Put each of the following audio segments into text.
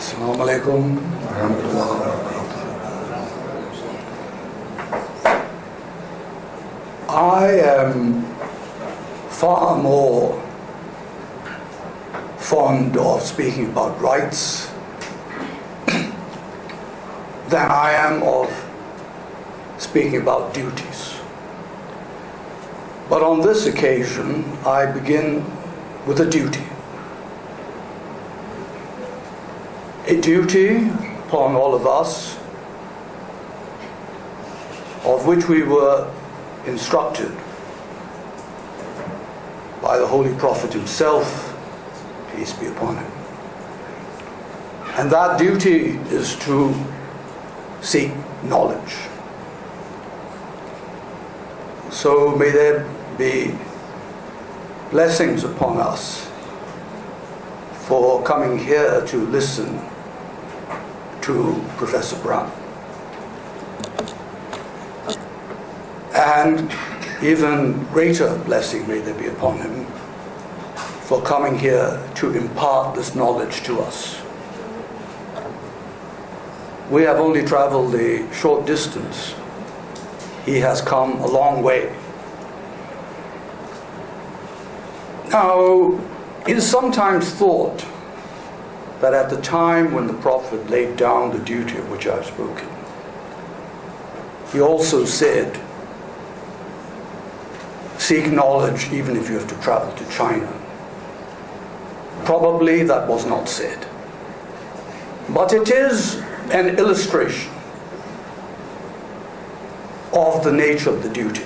Assalamu alaikum wa rahmatullahi wa barakatuh. I am far more fond of speaking about rights than I am of speaking about duties. But on this occasion, I begin with a duty. A duty upon all of us, of which we were instructed by the Holy Prophet himself, peace be upon him. And that duty is to seek knowledge. So may there be blessings upon us for coming here to listen to Professor Brown. And even greater blessing may there be upon him for coming here to impart this knowledge to us. We have only traveled a short distance. He has come a long way. Now, it is sometimes thought that at the time when the Prophet laid down the duty of which I have spoken, he also said, seek knowledge even if you have to travel to China. Probably that was not said. But it is an illustration of the nature of the duty.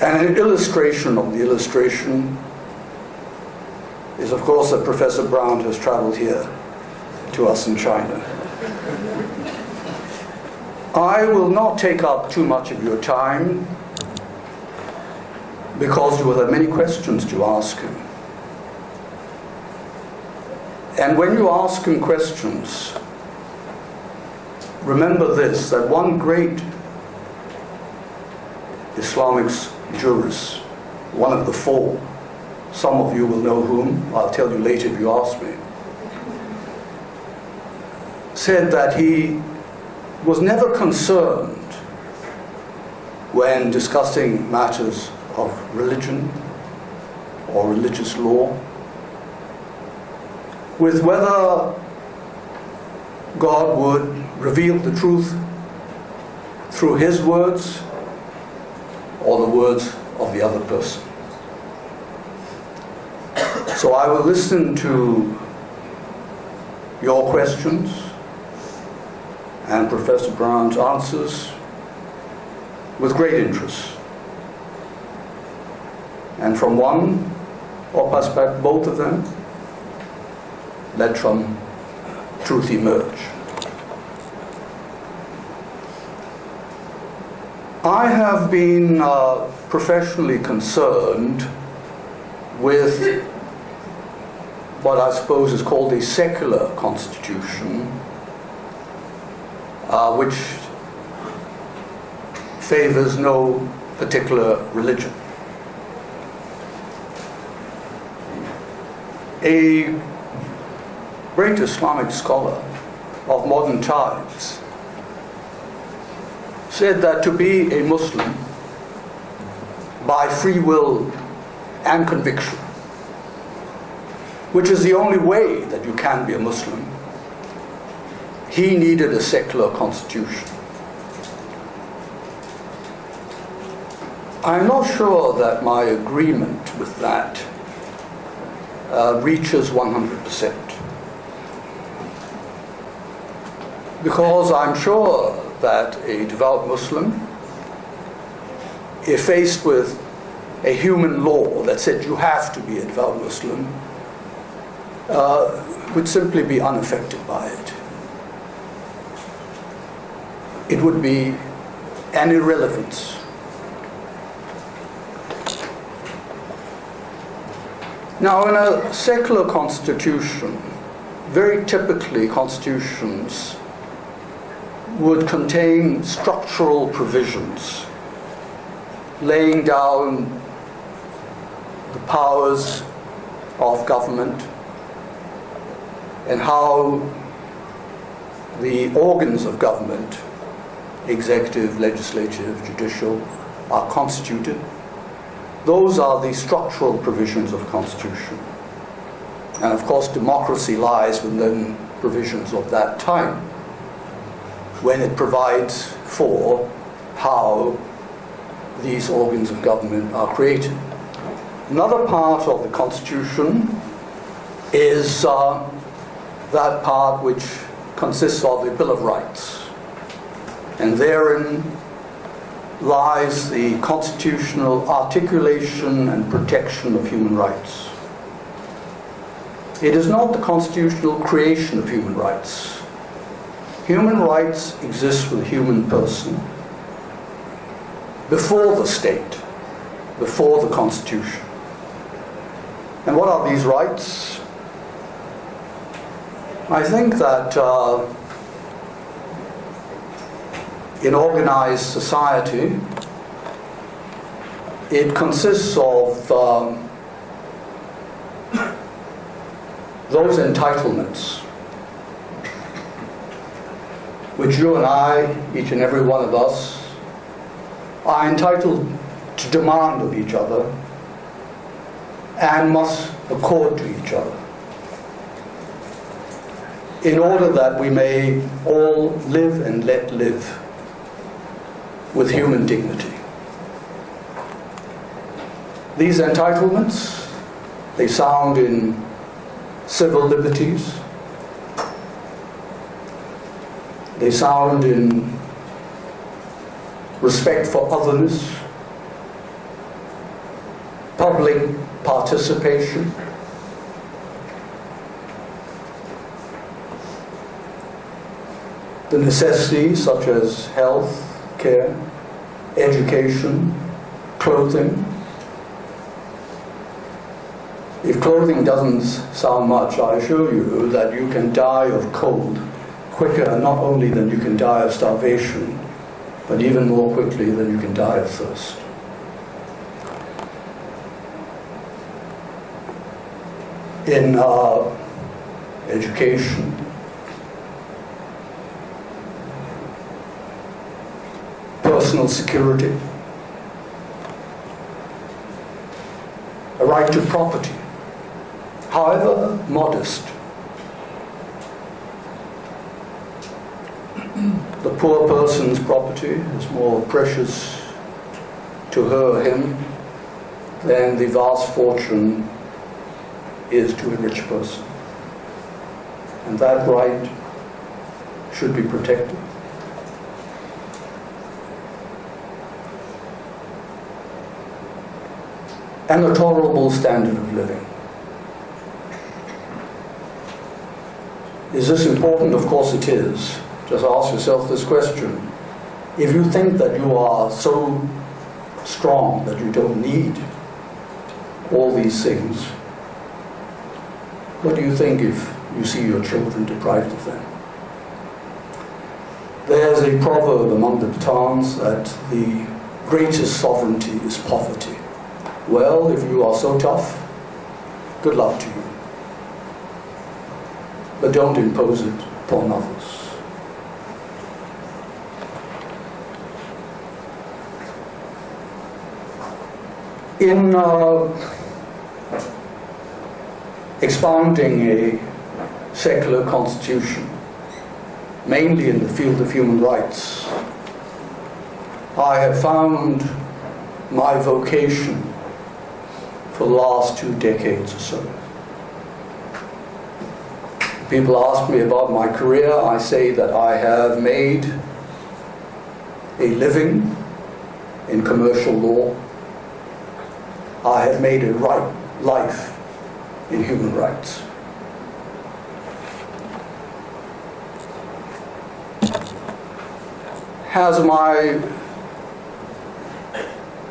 And an illustration of the illustration is, of course, that Professor Brown has traveled here to us in China. I will not take up too much of your time because you will have many questions to ask him. And when you ask him questions, remember this, that one great Islamic jurist, one of the four, some of you will know whom, I'll tell you later if you ask me, said that he was never concerned when discussing matters of religion or religious law with whether God would reveal the truth through his words or the words of the other person. So I will listen to your questions and Professor Brown's answers with great interest. And from one, or perhaps both of them, let some truth emerge. I have been professionally concerned with what I suppose is called a secular constitution, which favors no particular religion. A great Islamic scholar of modern times said that to be a Muslim by free will and conviction, which is the only way that you can be a Muslim, he needed a secular constitution. I'm not sure that my agreement with that reaches 100%. Because I'm sure that a devout Muslim, if faced with a human law that said you have to be a devout Muslim, would simply be unaffected by it. It would be an irrelevance. Now, in a secular constitution, very typically constitutions would contain structural provisions laying down the powers of government and how the organs of government, executive, legislative, judicial, are constituted. Those are the structural provisions of the Constitution. And of course, democracy lies within provisions of that time, when it provides for how these organs of government are created. Another part of the Constitution is that part which consists of the Bill of Rights. And therein lies the constitutional articulation and protection of human rights. It is not the constitutional creation of human rights. Human rights exist with the human person before the state, before the Constitution. And what are these rights? I think that in organized society, it consists of those entitlements which you and I, each and every one of us, are entitled to demand of each other and must accord to each other, in order that we may all live and let live with human dignity. These entitlements, they sound in civil liberties, they sound in respect for otherness, public participation, the necessities such as health, care, education, clothing. If clothing doesn't sound much, I assure you that you can die of cold quicker, not only than you can die of starvation, but even more quickly than you can die of thirst. In education, personal security, a right to property, however modest. The poor person's property is more precious to her or him than the vast fortune is to a rich person. And that right should be protected. And a tolerable standard of living. Is this important? Of course it is. Just ask yourself this question. If you think that you are so strong that you don't need all these things, what do you think if you see your children deprived of them? There's a proverb among the Tibetans that the greatest sovereignty is poverty. Well, if you are so tough, good luck to you. But don't impose it upon others. In expounding a secular constitution, mainly in the field of human rights, I have found my vocation for the last 2 decades or so. People ask me about my career. I say that I have made a living in commercial law. I have made a life in human rights. Has my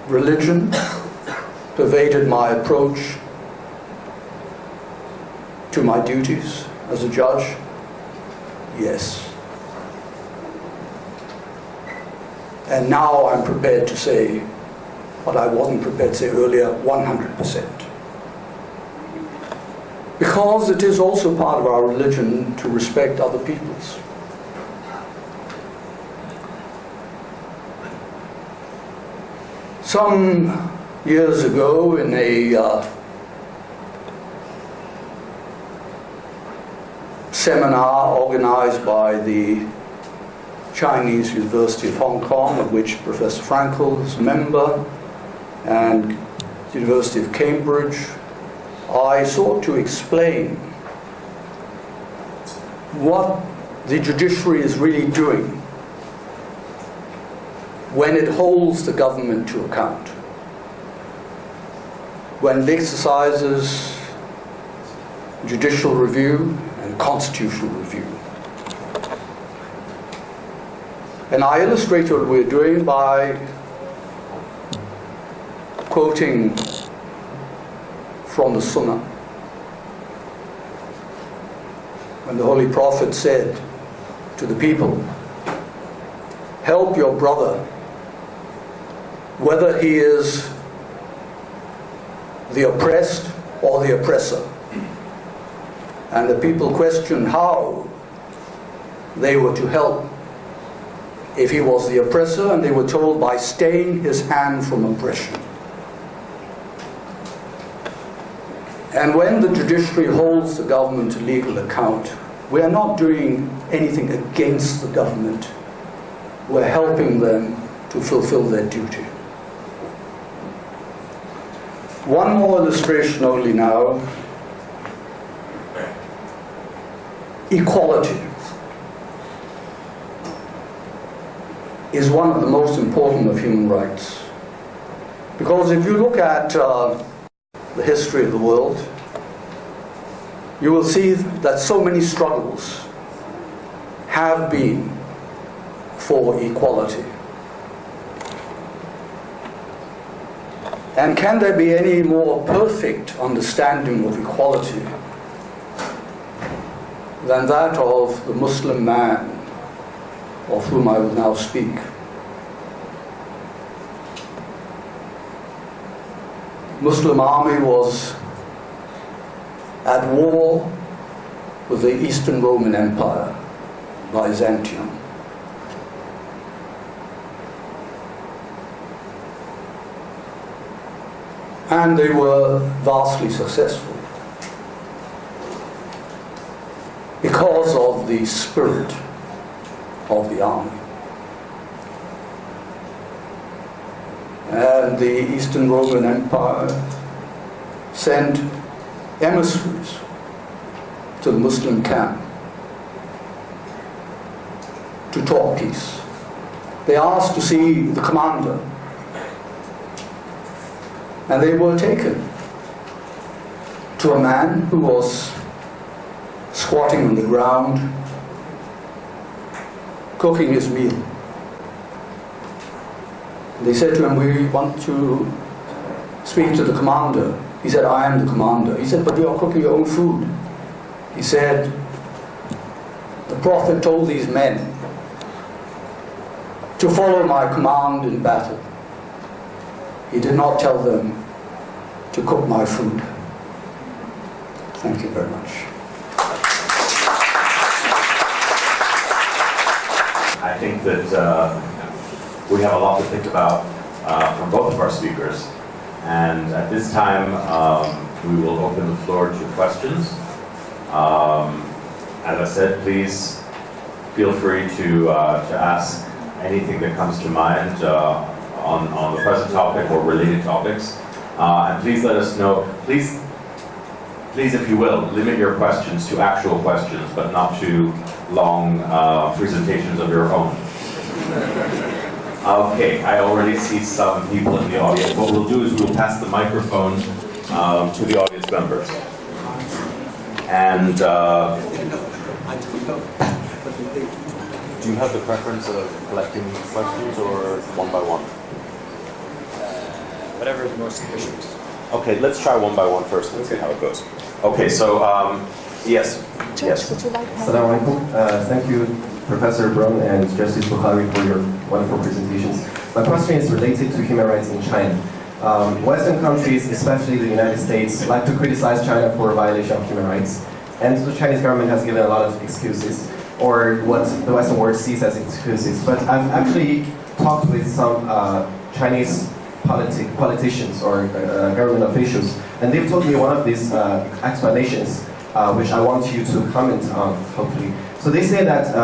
religion pervaded my approach to my duties as a judge? Yes. And now I'm prepared to say what I wasn't prepared to say earlier, 100%. because it is also part of our religion to respect other peoples. Some years ago, in a seminar organized by the Chinese University of Hong Kong, of which Professor Frankel is a member, and the University of Cambridge, I sought to explain what the judiciary is really doing when it holds the government to account, when it exercises judicial review and constitutional review. And I illustrate what we're doing by quoting from the Sunnah. When the Holy Prophet said to the people, help your brother, whether he is the oppressed or the oppressor. And the people questioned how they were to help if he was the oppressor, and they were told by staying his hand from oppression. And when the judiciary holds the government to legal account, we are not doing anything against the government. We're helping them to fulfill their duty. One more illustration only now. Equality is one of the most important of human rights. Because if you look at the history of the world, you will see that so many struggles have been for equality. And can there be any more perfect understanding of equality than that of the Muslim man of whom I will now speak? Muslim army was at war with the Eastern Roman Empire, Byzantium. And they were vastly successful because of the spirit of the army. And the Eastern Roman Empire sent emissaries to the Muslim camp to talk peace. They asked to see the commander, and they were taken to a man who was squatting on the ground, cooking his meal. They said to him, we want to speak to the commander. He said, I am the commander. He said, but you are cooking your own food. He said, the Prophet told these men to follow my command in battle. He did not tell them to cook my food. Thank you very much. I think that we have a lot to think about from both of our speakers. And at this time, we will open the floor to questions. As I said, please feel free to ask anything that comes to mind on the present topic or related topics. And please let us know, please, if you will, limit your questions to actual questions, but not to long presentations of your own. Okay, I already see some people in the audience. What we'll do is we'll pass the microphone to the audience members. And do you have the preference of collecting questions or one by one? Whatever is most efficient. Okay, let's try one by one first and see how it goes. okay, so yes. Yes. Would you like to Assalamu alaikum. Thank you, Professor Brown and Justice Bukhari, for your wonderful presentations. My question is related to human rights in China. Western countries, especially the United States, like to criticize China for a violation of human rights. And the Chinese government has given a lot of excuses, or what the Western world sees as excuses. But I've actually talked with some Chinese politicians or government officials, and they've told me one of these explanations, which I want you to comment on, hopefully. So they say that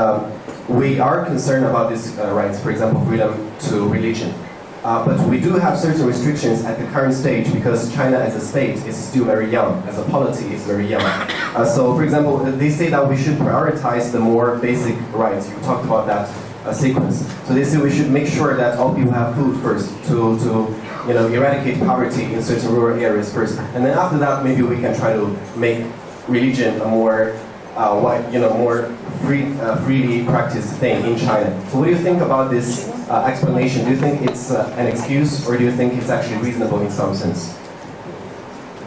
we are concerned about these rights, for example, freedom to religion. But we do have certain restrictions at the current stage because China as a state is still very young, as a polity is very young. So for example, they say that we should prioritize the more basic rights. You talked about that sequence. So they say we should make sure that all people have food first to eradicate poverty in certain rural areas first. And then after that, maybe we can try to make religion a more more freely practiced thing in China. So what do you think about this explanation? Do you think it's an excuse, or do you think it's actually reasonable in some sense?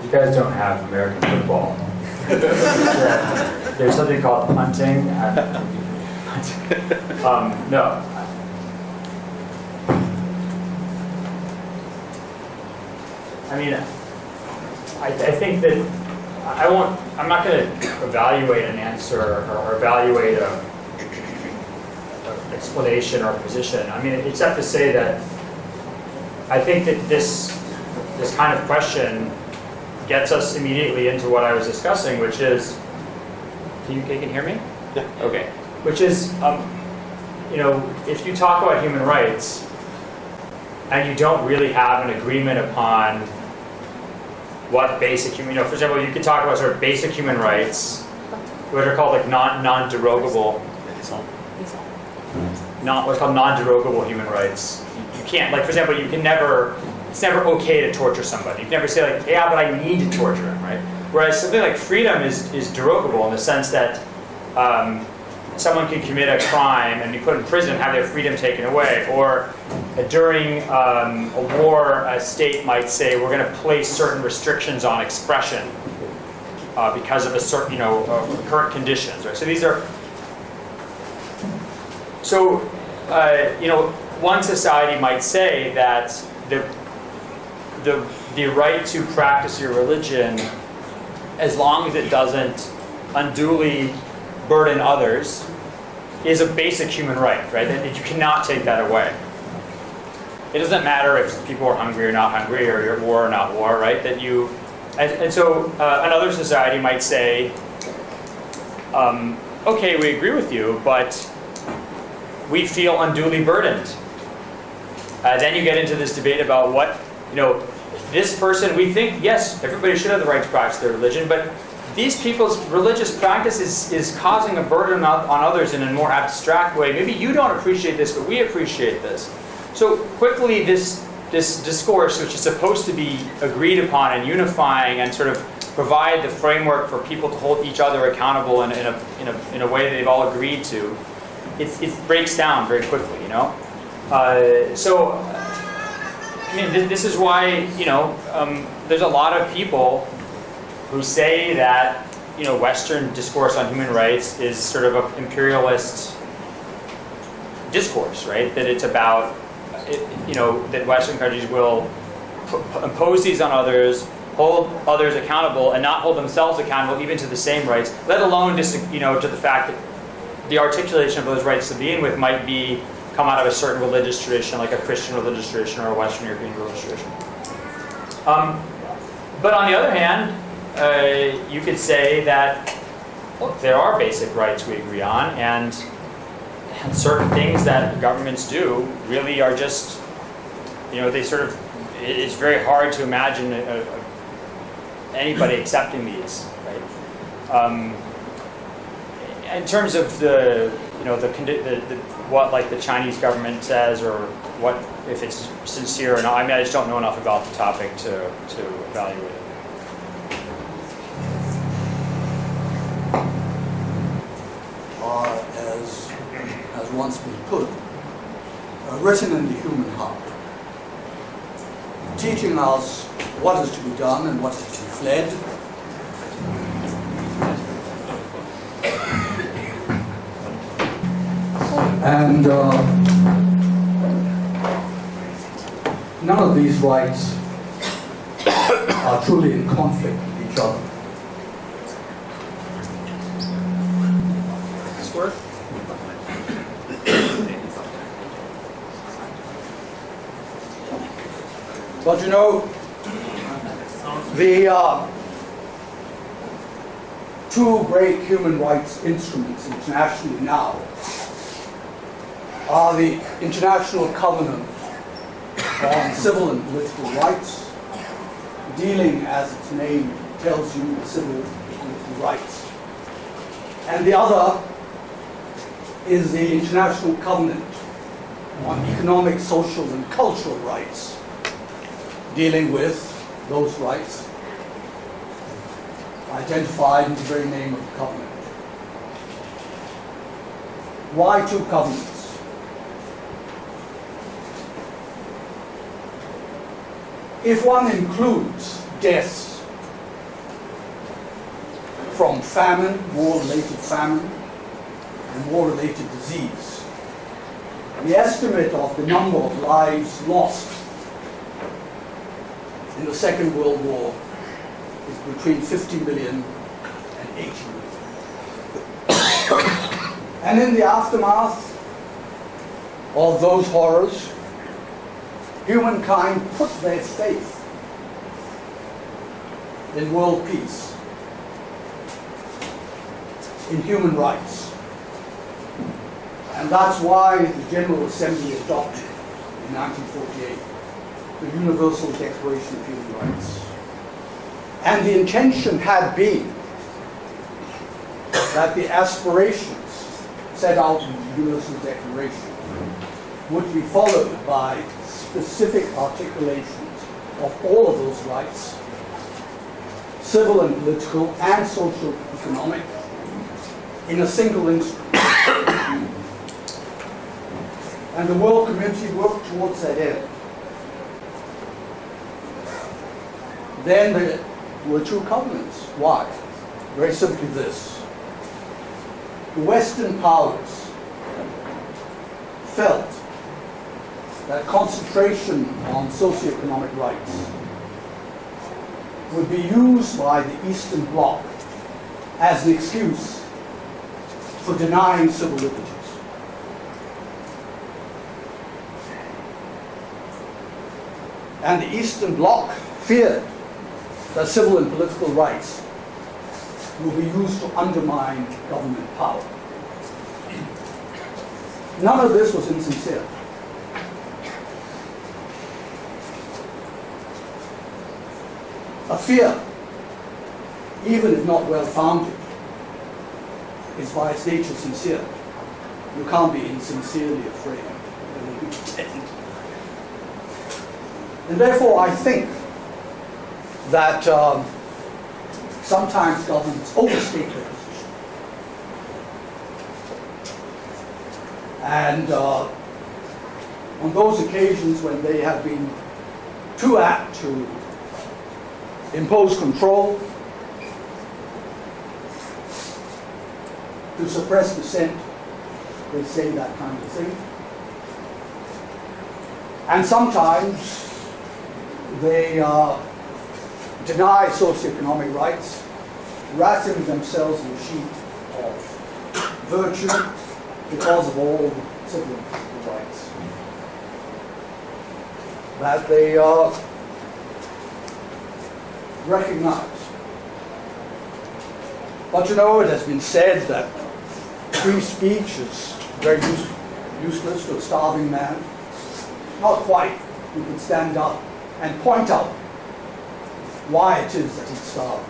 You guys don't have American football. There's something called punting. No. I mean, I think that I'm not going to evaluate an answer or evaluate an explanation or position. I mean, except to say that I think that this kind of question gets us immediately into what I was discussing, which is, can you hear me? Yeah. Okay. Which is, if you talk about human rights and you don't really have an agreement upon what basic human, for example, you could talk about sort of basic human rights, what are called like non-derogable, what's called non-derogable human rights. You can't, like for example, it's never okay to torture somebody. You can never say like, yeah, but I need to torture him, right? Whereas something like freedom is derogable in the sense that someone can commit a crime and be put in prison and have their freedom taken away. Or during a war, a state might say, we're going to place certain restrictions on expression because of a certain, current conditions, right? So these are, one society might say that the right to practice your religion, as long as it doesn't unduly burden others, is a basic human right, right? That you cannot take that away. It doesn't matter if people are hungry or not hungry, or you're at war or not war, right? So another society might say, okay, we agree with you, but we feel unduly burdened. Then you get into this debate about what, this person, we think, yes, everybody should have the right to practice their religion, but these people's religious practice is causing a burden on others in a more abstract way. Maybe you don't appreciate this, but we appreciate this. So quickly, this discourse, which is supposed to be agreed upon and unifying and sort of provide the framework for people to hold each other accountable in a way that they've all agreed to, it breaks down very quickly, This is why, there's a lot of people who say that, Western discourse on human rights is sort of an imperialist discourse, right? That it's about, that Western countries will impose these on others, hold others accountable, and not hold themselves accountable even to the same rights, let alone to the fact that the articulation of those rights to begin with might come out of a certain religious tradition, like a Christian religious tradition or a Western European religious tradition. But on the other hand, you could say that, look, there are basic rights we agree on, and certain things that governments do really are just, it's very hard to imagine anybody accepting these, right? In terms of what like the Chinese government says, or what if it's sincere or not, I just don't know enough about the topic to evaluate it. As once been put, written in the human heart, teaching us what is to be done and what is to be fled. And none of these rights are truly in conflict with each other. But you know, the two great human rights instruments internationally now are the International Covenant on Civil and Political Rights, dealing, as its name tells you, with civil and political rights. And the other is the International Covenant on Economic, Social, and Cultural Rights, dealing with those rights identified in the very name of the covenant. Why two covenants? If one includes deaths from famine, war-related famine, and war-related disease, the estimate of the number of lives lost in the Second World War is between 50 million and 80 million. And in the aftermath of those horrors, humankind put their faith in world peace, in human rights. And that's why the General Assembly adopted in 1948 the Universal Declaration of Human Rights. And the intention had been that the aspirations set out in the Universal Declaration would be followed by specific articulations of all of those rights, civil and political and social economic, in a single instrument. And the world community worked towards that end. Then there were two covenants. Why? Very simply this. The Western powers felt that concentration on socioeconomic rights would be used by the Eastern Bloc as an excuse for denying civil liberties. And the Eastern Bloc feared that civil and political rights will be used to undermine government power. None of this was insincere. A fear, even if not well-founded, is by its nature sincere. You can't be insincerely afraid. And therefore, I think that sometimes governments overstate their position. And on those occasions when they have been too apt to impose control, to suppress dissent, they say that kind of thing. And sometimes they deny socioeconomic rights, wrapping themselves in a sheet of virtue because of all civil and political rights that they recognize. But you know, it has been said that free speech is very useless to a starving man. Not quite. You can stand up and point out why it is that he's starving.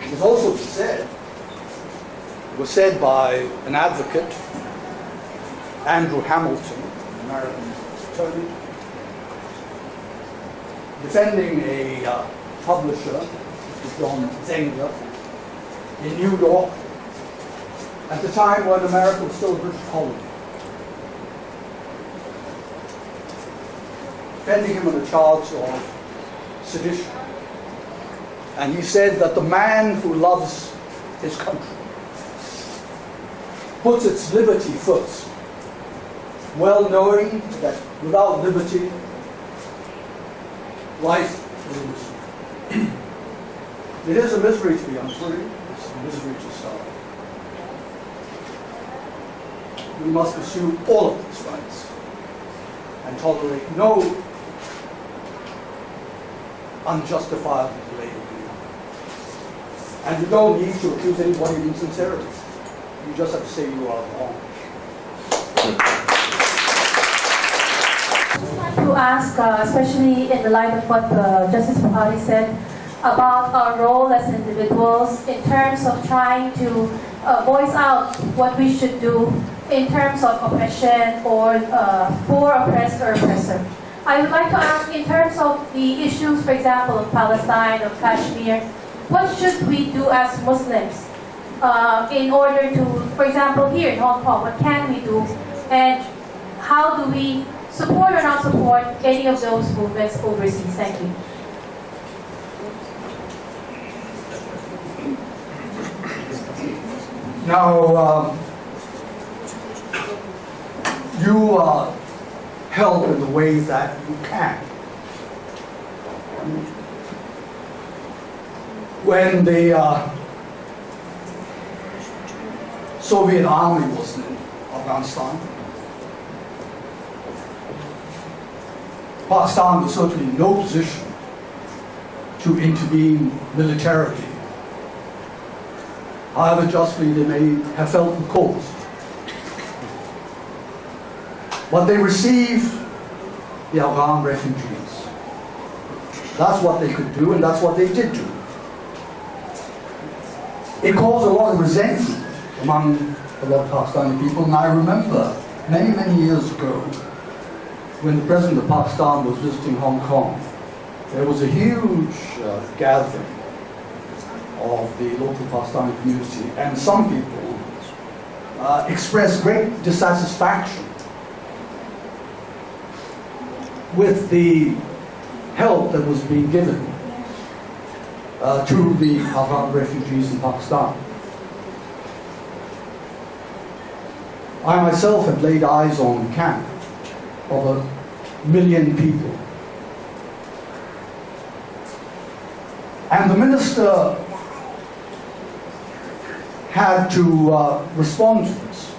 It was also said, it was said by an advocate, Andrew Hamilton, an American attorney, defending a publisher, Mr. John Zengler, in New York, at the time when America was still a British colony. Defending him on a charge of sedition. And he said that the man who loves his country puts its liberty first, well knowing that without liberty, life is illusory. It is a misery to be unfree. It's a misery to starve. We must pursue all of these rights and tolerate no unjustifiable delay of duty. And you don't need to accuse anybody of insincerity. You just have to say you are wrong. To ask, especially in the light of what Justice Buhari said about our role as individuals in terms of trying to voice out what we should do in terms of oppression or for oppressed or oppressor. I would like to ask, in terms of the issues, for example, of Palestine, of Kashmir, what should we do as Muslims in order to, for example, here in Hong Kong, what can we do, and how do we support or not support any of those movements overseas? Thank you. Now, you help in the way that you can. When the Soviet army was in Afghanistan, Pakistan was certainly in no position to intervene militarily, however justly they may have felt the cause. But they received the Afghan refugees. That's what they could do, and that's what they did do. It caused a lot of resentment among a lot of Pakistani people, and I remember many, many years ago, when the President of Pakistan was visiting Hong Kong, there was a huge gathering of the local Pakistani community, and some people expressed great dissatisfaction with the help that was being given to the Afghan refugees in Pakistan. I myself have laid eyes on a camp of 1 million people. And the minister had to respond to this.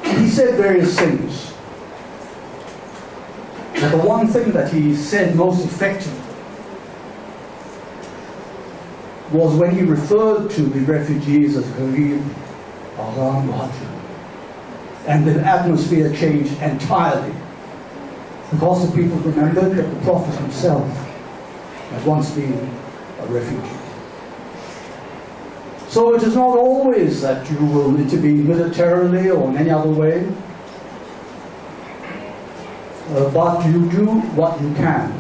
He said various things. And the one thing that he said most effectively was when he referred to the refugees as Gharib, Afghan Muhajir. And the atmosphere changed entirely, because the people remembered that the Prophet himself had once been a refugee. So it is not always that you will intervene militarily or in any other way, but you do what you can.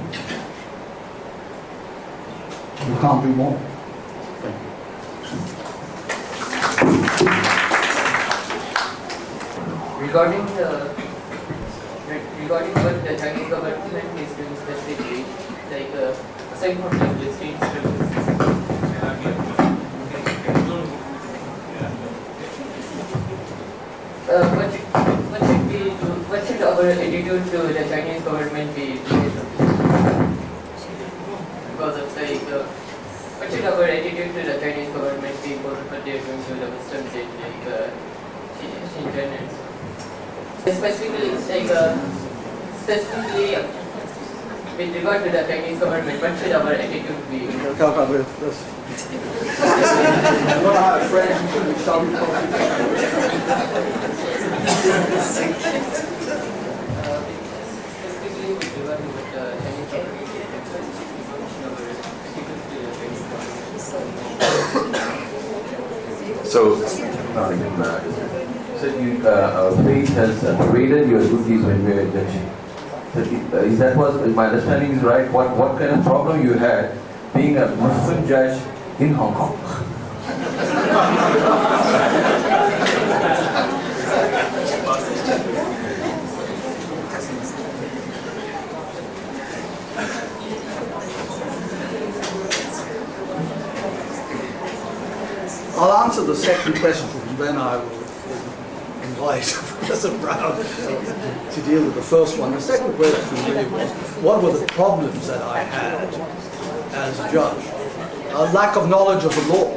You can't do more. Regarding what the Chinese government is doing specifically, like aside from the listing what should our attitude to the Chinese government be? Because of what should our attitude to the Chinese government be because of what they are doing to the Western state, like Xinjiang and so. Specifically with regard to the Chinese government, what should our attitude be? Specifically with regard to what the Chinese government So you, faith has raided your duties when you were judging. So is that was, if my understanding is right, what kind of problem you had being a Muslim judge in Hong Kong? I'll answer the second question, then I will advise Professor Brown to deal with the first one. The second question really was, what were the problems that I had as a judge? A lack of knowledge of the law.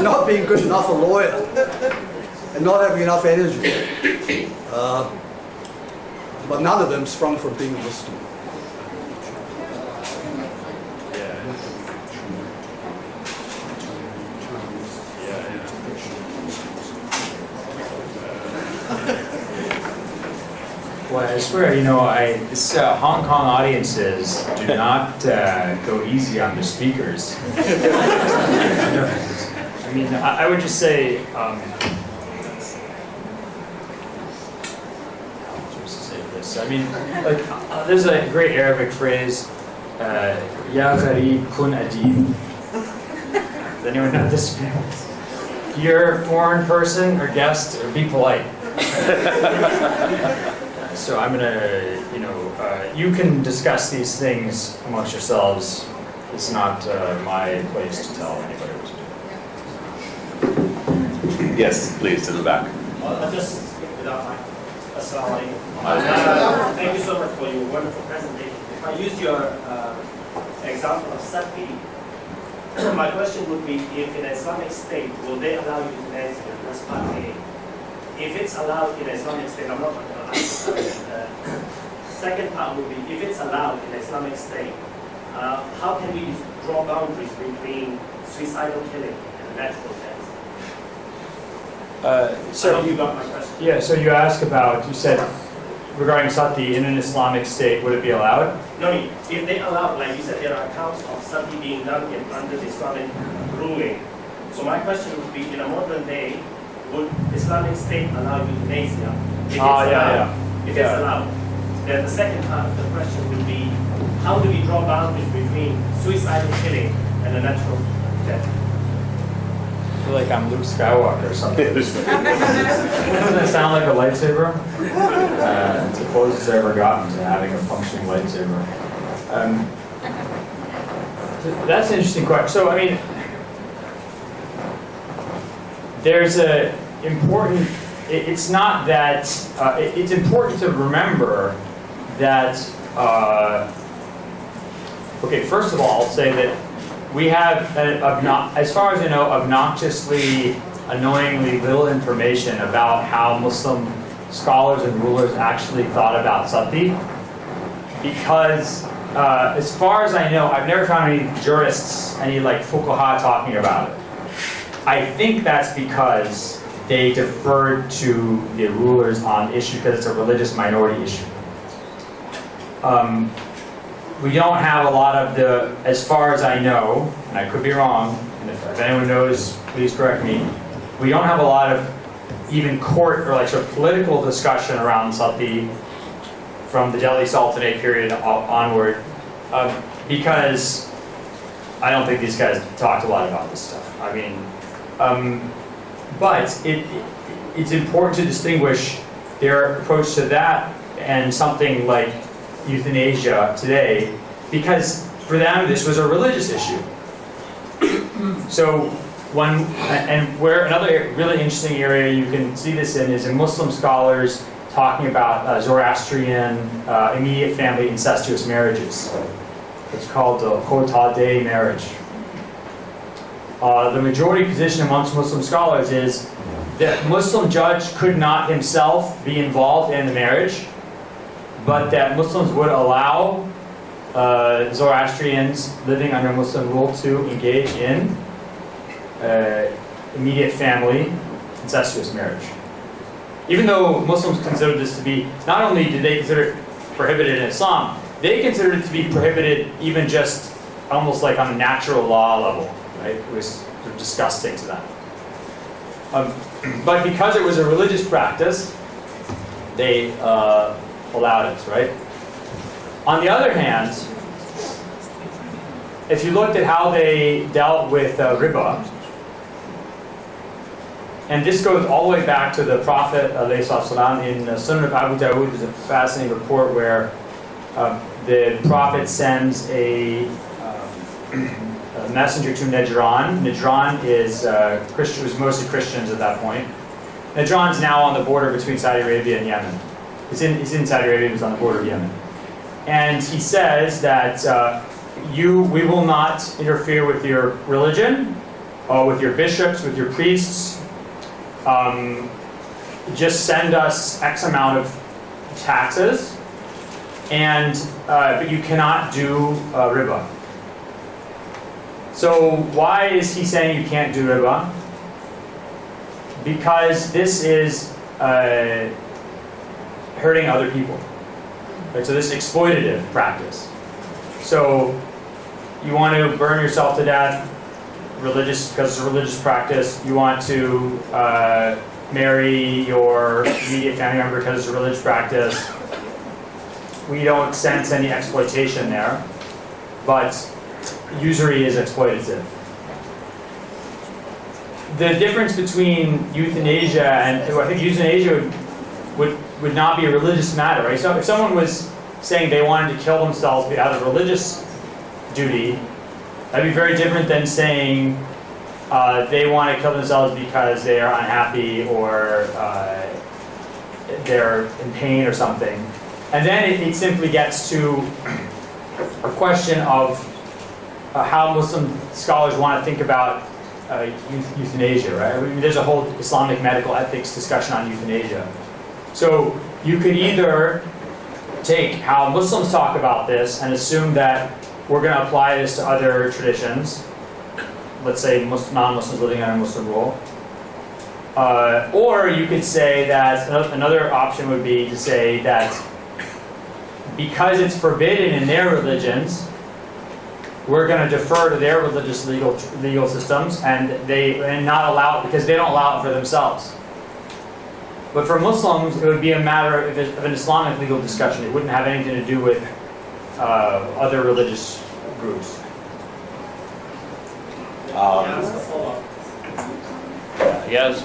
Not being good enough a lawyer. And not having enough energy. But none of them sprung from being a Muslim. Well, I swear, this Hong Kong audiences do not go easy on the speakers. I mean, I would just say, I mean, like, there's a great Arabic phrase, Ya gharib kun adib. Does anyone know this? You're a foreign person or guest, or be polite. So I'm gonna, you can discuss these things amongst yourselves. It's not my place to tell anybody what to do. Yes, please, to the back. I'll just speak without mic. Assalamu alaikum. Thank you so much for your wonderful presentation. If I use your example of Sati, my question would be, if in Islamic State, will they allow euthanasia? That's part A. If it's allowed in Islamic State, I'm not going to answer that. Second part would be, if it's allowed in Islamic State, how can we draw boundaries between suicidal killing and natural death? So you got my question. Yeah, so you asked about, you said, regarding Sati in an Islamic state, would it be allowed? No, if they allow, like you said, there are accounts of Sati being done under the Islamic ruling. So my question would be, in a modern day, would Islamic State allow euthanasia? If it's allowed. If it's allowed. Then the second part of the question would be, how do we draw boundaries between suicidal killing and a natural death? I feel like I'm Luke Skywalker or something. Doesn't that sound like a lightsaber? It's the closest I've ever gotten to having a functioning lightsaber. That's an interesting question. So, I mean, there's a important, it's not that, it's important to remember that, okay, first of all, I'll say that we have, as far as I know, obnoxiously, annoyingly little information about how Muslim scholars and rulers actually thought about Sati. Because, as far as I know, I've never found any jurists, any like fuqaha talking about it. I think that's because they deferred to the rulers on issue because it's a religious minority issue. We don't have a lot of the, as far as I know, and I could be wrong, and if anyone knows, please correct me, we don't have a lot of even court or like sort of political discussion around Sati from the Delhi Sultanate period onward, because I don't think these guys talked a lot about this stuff. I mean, but it's important to distinguish their approach to that and something like euthanasia today, because for them this was a religious issue. So another really interesting area you can see this in is in Muslim scholars talking about Zoroastrian immediate family incestuous marriages. It's called the Khotadeh marriage. The majority position amongst Muslim scholars is that Muslim judge could not himself be involved in the marriage, but that Muslims would allow Zoroastrians living under Muslim rule to engage in immediate family incestuous marriage. Even though Muslims considered this to be, not only did they consider it prohibited in Islam, they considered it to be prohibited even just almost like on a natural law level. Right? It was sort of disgusting to them. But because it was a religious practice, they allowed it, right? On the other hand, if you looked at how they dealt with riba, and this goes all the way back to the Prophet ﷺ in the Sunan of Abu Dawud. There's a fascinating report where the Prophet sends a messenger to Najran. Najran is Christian, was mostly Christians at that point. Najran's now on the border between Saudi Arabia and Yemen. It's in Saudi Arabia, it's on the border of Yemen. And he says that we will not interfere with your religion, with your bishops, with your priests. Just send us X amount of taxes, and but you cannot do riba. So why is he saying you can't do riba? Because this is hurting other people. Right? So this is exploitative practice. So you want to burn yourself to death, because it's a religious practice. You want to marry your immediate family member because it's a religious practice. We don't sense any exploitation there, but usury is exploitative. The difference between euthanasia and, I think euthanasia would not be a religious matter, right? So if someone was saying they wanted to kill themselves out of religious duty, that'd be very different than saying they want to kill themselves because they are unhappy or they're in pain or something. And then it simply gets to a question of how Muslim scholars want to think about euthanasia, right? I mean, there's a whole Islamic medical ethics discussion on euthanasia. So you could either take how Muslims talk about this and assume that we're going to apply this to other traditions, let's say non-Muslims living under Muslim rule. Or you could say that another option would be to say that because it's forbidden in their religions, we're going to defer to their religious legal systems and not allow it because they don't allow it for themselves. But for Muslims, it would be a matter of an Islamic legal discussion. It wouldn't have anything to do with other religious groups. Yes.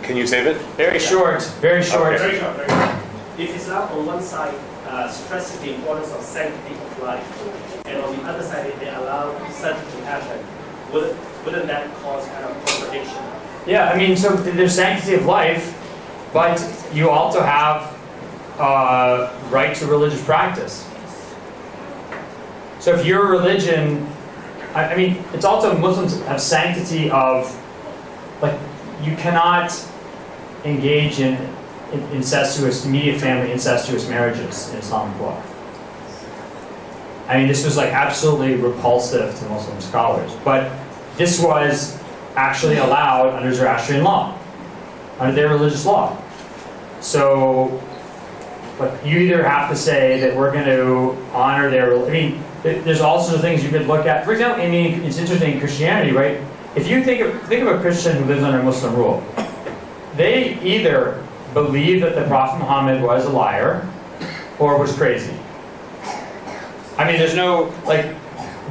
Can you save it? Very short. Very short. Okay. Very short, very short. If Islam on one side stresses the importance of sanctity of life, and on the other side, if they allow such to happen, wouldn't that cause kind of contradiction? Yeah, I mean, so there's sanctity of life, but you also have right to religious practice. So if your religion, I mean, it's also Muslims have sanctity of, like, you cannot engage in incestuous, immediate family incestuous marriages in Islamic law. I mean, this was like absolutely repulsive to Muslim scholars, but this was actually allowed under Zoroastrian law, under their religious law. So, but you either have to say that we're going to honor their, I mean, there's all sorts of things you could look at. For example, I mean, it's interesting in Christianity, right? If you think of a Christian who lives under Muslim rule, they either believe that the Prophet Muhammad was a liar or was crazy. I mean, there's no, like,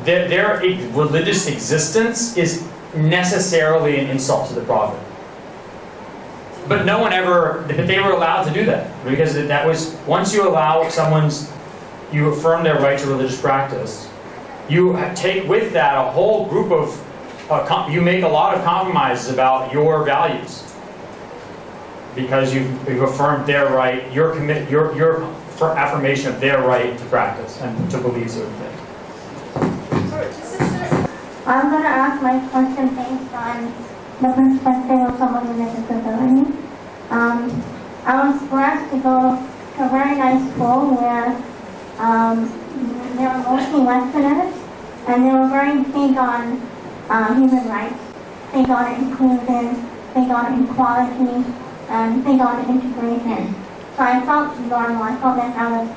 their religious existence is necessarily an insult to the Prophet. But no one ever, but they were allowed to do that. Because that was, once you allow you affirm their right to religious practice, you take with that a whole group of, you make a lot of compromises about your values. Because you've affirmed their right, your affirmation of their right to practice and to believe certain things. I'm going to ask my question based on the perspective of someone with a disability. I was blessed to go to a very nice school where they were mostly Westerners, and they were very big on human rights, big on inclusion, big on equality, and big on integration. So I felt normal. I felt like I was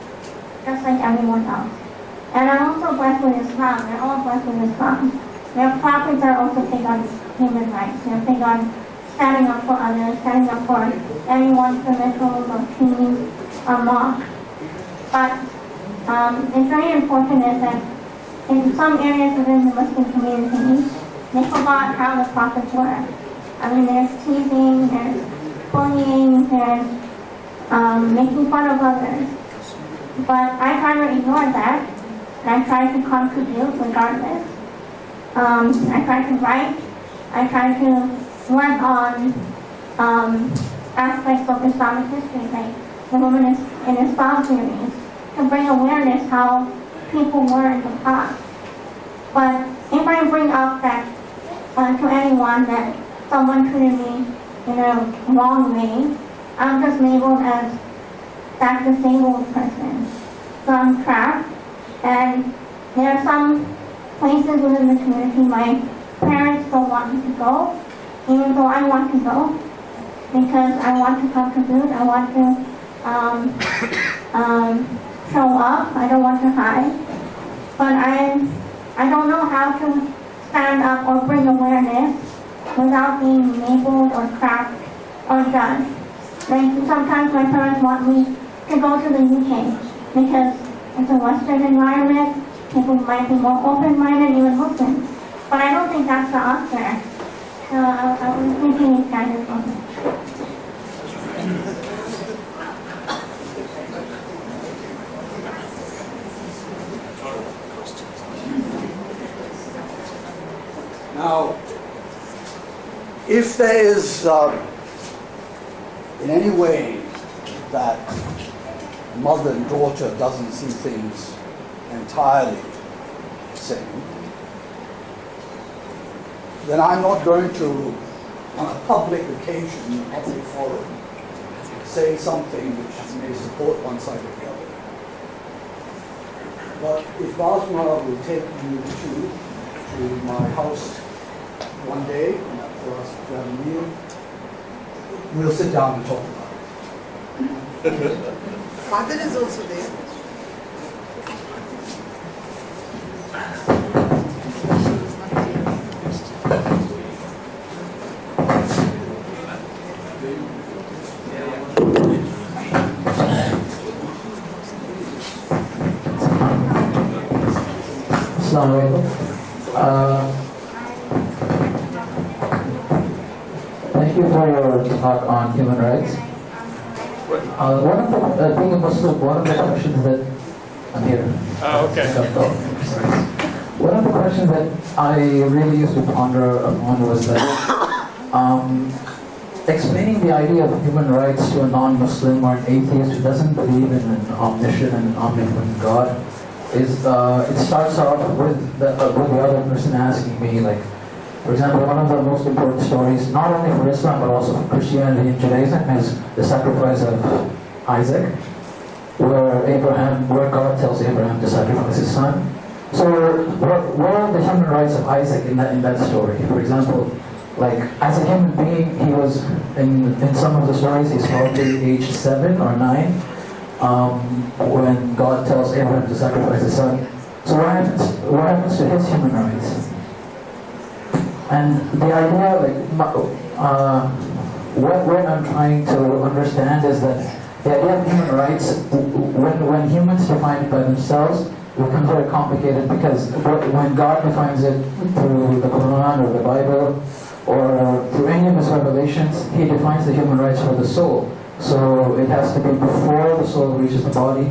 just like everyone else. And I'm also blessed with Islam. They're all blessed with Islam. Their prophets are also big on human rights. They're big on standing up for others, standing up for anyone, permissible or peace or mosque. But it's very unfortunate that in some areas within the Muslim community, they forgot how the prophets were. I mean, there's teasing, there's bullying, there's making fun of others. But I try to ignore that, and I try to contribute regardless. I try to write. I try to work on aspects of Islamic history, like the women in Islam series, to bring awareness how people were in the past. But if I bring up that to anyone that someone treated me in a wrong way, I'm just labeled as that disabled person. So I'm trapped, and there are some places within the community my parents don't want me to go, even though I want to go, because I want to contribute, I want to show up, I don't want to hide. But I don't know how to stand up or bring awareness without being labeled or trapped or judged. Like sometimes my parents want me to go to the UK because it's a Western environment, people might be more open-minded, even Muslims. But I don't think that's the answer. I was thinking it's kind of something. Now, if there is in any way that mother and daughter doesn't see things entirely the same, then I'm not going to, on a public occasion, a public forum, say something which may support one side or the other. But if Basma will take you to my house one day for us to have a meal, we'll sit down and talk about it. Father is also there. Thank you for your talk on human rights. One of the being a Muslim, one of the questions that I'm here. Oh, okay. One of the questions that I really used to ponder upon was that explaining the idea of human rights to a non-Muslim or an atheist who doesn't believe in an omniscient and omnipotent God is it starts off with the other person asking me, like, for example, one of the most important stories, not only for Islam but also for Christianity and Judaism, is the sacrifice of Isaac, where God tells Abraham to sacrifice his son. So, what are the human rights of Isaac in that story? For example, like, as a human being, he was in some of the stories he's probably age 7 or 9. When God tells Abraham to sacrifice his son. So what happens to his human rights? And the idea, like, what I'm trying to understand is that the idea of human rights, when humans define it by themselves, it becomes very complicated, because when God defines it through the Quran or the Bible or through any of his revelations, he defines the human rights for the soul. So it has to be before the soul reaches the body,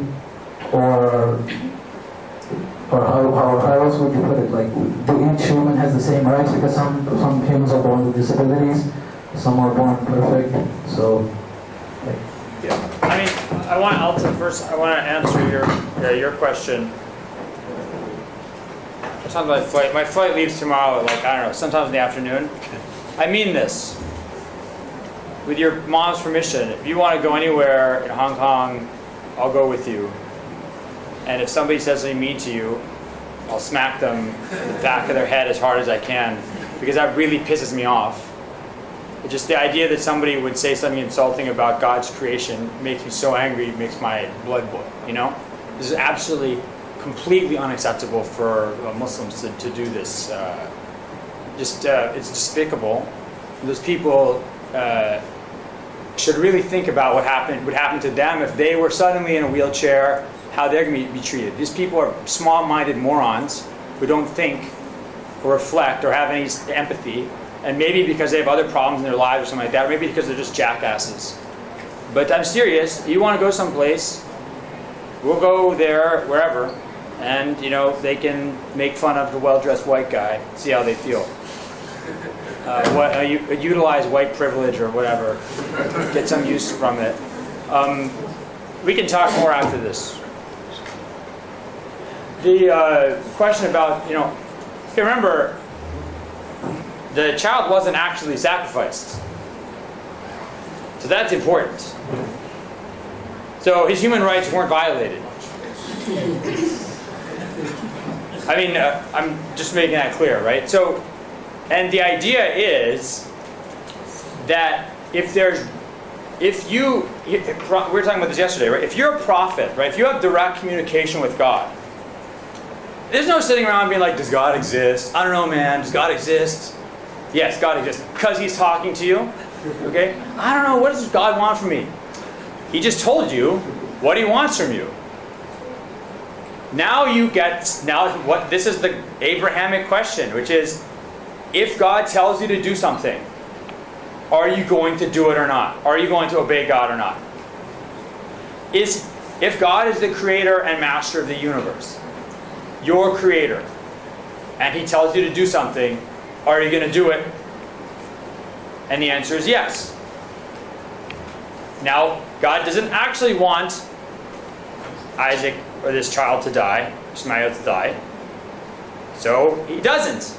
or how else would you put it? Like, each human has the same rights, because some humans are born with disabilities, some are born perfect. So, like, yeah. I mean, I want to answer your question. Sometimes my flight leaves tomorrow at, like, I don't know, sometime in the afternoon. I mean this. With your mom's permission, if you want to go anywhere in Hong Kong, I'll go with you. And if somebody says something mean to you, I'll smack them in the back of their head as hard as I can, because that really pisses me off. It's just the idea that somebody would say something insulting about God's creation makes me so angry, it makes my blood boil, you know? This is absolutely, completely unacceptable for Muslims to do this. It's despicable. Those people should really think about what would happen to them if they were suddenly in a wheelchair, how they're going to be treated. These people are small-minded morons who don't think or reflect or have any empathy, and maybe because they have other problems in their lives or something like that, or maybe because they're just jackasses. But I'm serious. You want to go someplace, we'll go there, wherever, and they can make fun of the well-dressed white guy, see how they feel. Utilize white privilege or whatever, get some use from it. We can talk more after this. The question about, remember, the child wasn't actually sacrificed. So that's important. So his human rights weren't violated. I mean, I'm just making that clear, right? So, and the idea is that we were talking about this yesterday, right? If you're a prophet, right? If you have direct communication with God, there's no sitting around being like, does God exist? I don't know, man. Does God exist? Yes, God exists. Because he's talking to you. Okay? I don't know. What does God want from me? He just told you what he wants from you. Now this is the Abrahamic question, which is, if God tells you to do something, are you going to do it or not? Are you going to obey God or not? If God is the creator and master of the universe, your creator, and he tells you to do something, are you going to do it? And the answer is yes. Now, God doesn't actually want Isaac or this child to die, Ishmael to die. So he doesn't.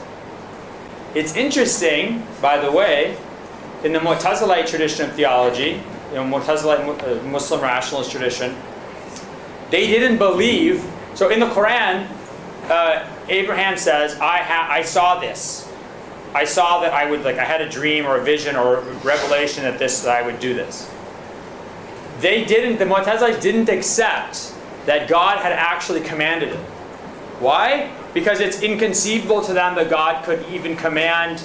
It's interesting, by the way, in the Mu'tazilite tradition of theology, Mu'tazilite Muslim rationalist tradition, they didn't believe. So in the Quran, Abraham says, I saw this. I saw that I had a dream or a vision or a revelation that I would do this. The Mu'tazilites didn't accept that God had actually commanded it. Why? Because it's inconceivable to them that God could even command,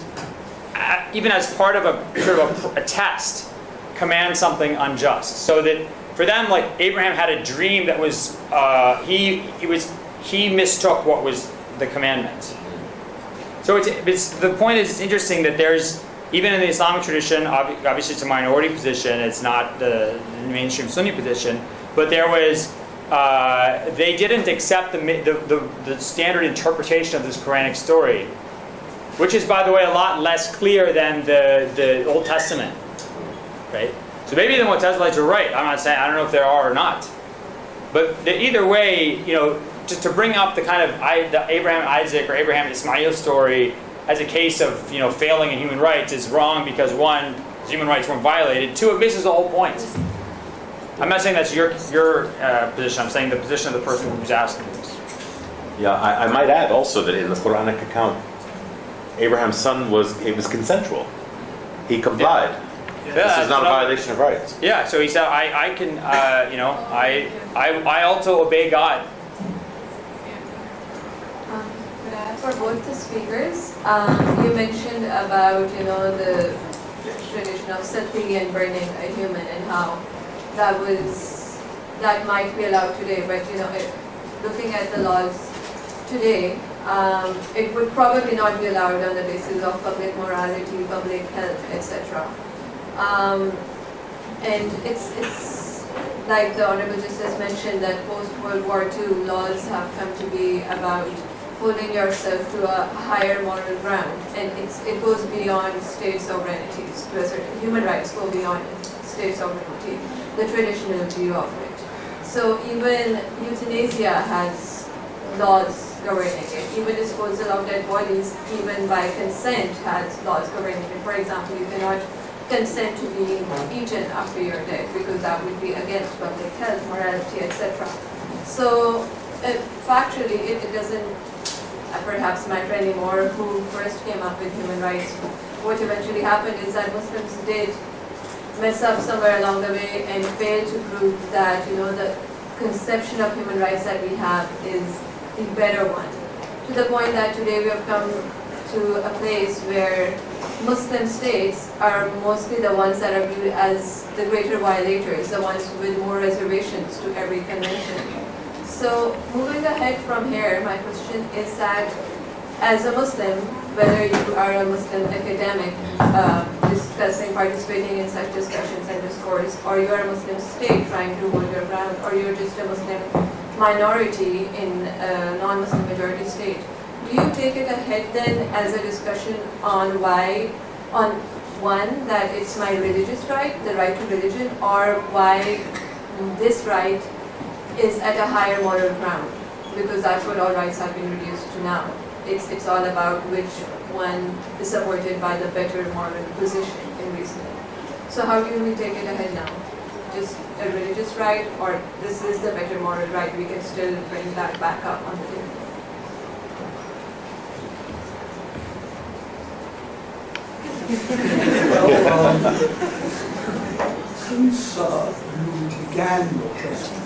even as part of a test, command something unjust. So that for them, like Abraham had a dream that was he mistook what was the commandment. So the point is, it's interesting that there's, even in the Islamic tradition, obviously it's a minority position, it's not the mainstream Sunni position, but there was, they didn't accept the standard interpretation of this Quranic story, which is, by the way, a lot less clear than the Old Testament, right? So maybe the Mu'tazilites are right. I'm not saying, I don't know if there are or not. But either way, just to bring up the kind of the Abraham Isaac or Abraham Ismail story as a case of failing in human rights is wrong because one, human rights weren't violated. Two, it misses the whole point. I'm not saying that's your position. I'm saying the position of the person who's asking this. Yeah, I might add also that in the Quranic account, Abraham's son was consensual. He complied. Yeah, this is not a violation of rights. Yeah, so he said, I can, I also obey God. For both the speakers, you mentioned about the tradition of sati and burning a human and how that might be allowed today, but looking at the laws today, it would probably not be allowed on the basis of public morality, public health, etc. And it's like the Honorable Justice mentioned that post-World War II laws have come to be about holding yourself to a higher moral ground, and it goes beyond state sovereignties to a certain human rights go beyond state sovereignty, the traditional view of it. So even euthanasia has laws governing it. Even disposal of dead bodies, even by consent, has laws governing it. For example, you cannot consent to being eaten after you're dead because that would be against public health, morality, etc. So factually, it doesn't perhaps matter anymore who first came up with human rights. What eventually happened is that Muslims did mess up somewhere along the way and failed to prove that the conception of human rights that we have is the better one. To the point that today we have come to a place where Muslim states are mostly the ones that are viewed as the greater violators, the ones with more reservations to every convention. So moving ahead from here, my question is that as a Muslim, whether you are a Muslim academic participating in such discussions and discourse, or you are a Muslim state trying to hold your ground, or you're just a Muslim minority in state. Do you take it ahead then as a discussion on why, on one, that it's my religious right, the right to religion, or why this right is at a higher moral ground? Because that's what all rights have been reduced to now. It's all about which one is supported by the better moral position in reasoning. So how do we take it ahead now? Just a religious right, or this is the better moral right, we can still bring that back up on the table? Well, since you began your question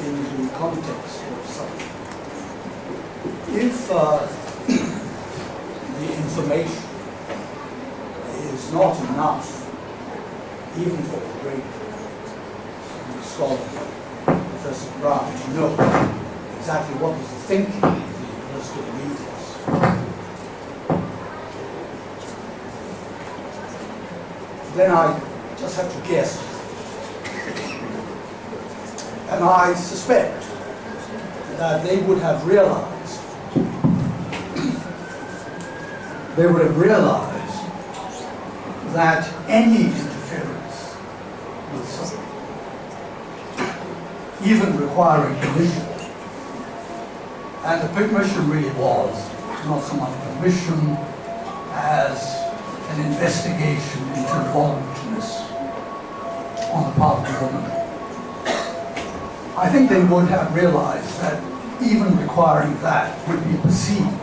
in the context of something, if the information is not enough, even for the great scholar, Professor Brown, to know exactly what was the thinking of the university leaders, then I just have to guess. And I suspect that they would have realized that any interference with something, even requiring permission, and the permission really was not so much permission as an investigation into voluntariness on the part of the woman. I think they would have realized that even requiring that would be perceived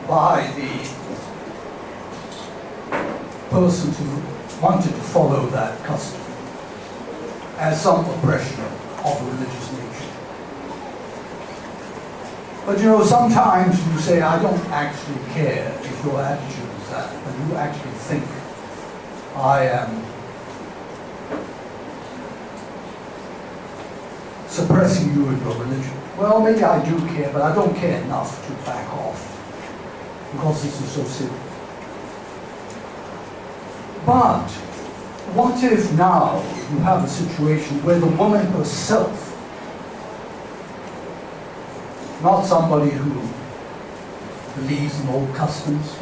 by the person who wanted to follow that custom as some oppression of a religious nature. But you know, sometimes you say, I don't actually care if your attitude is that, but you actually think I am suppressing you in your religion. Well, maybe I do care, but I don't care enough to back off because this is so simple. But what if now you have a situation where the woman herself, not somebody who believes in old customs,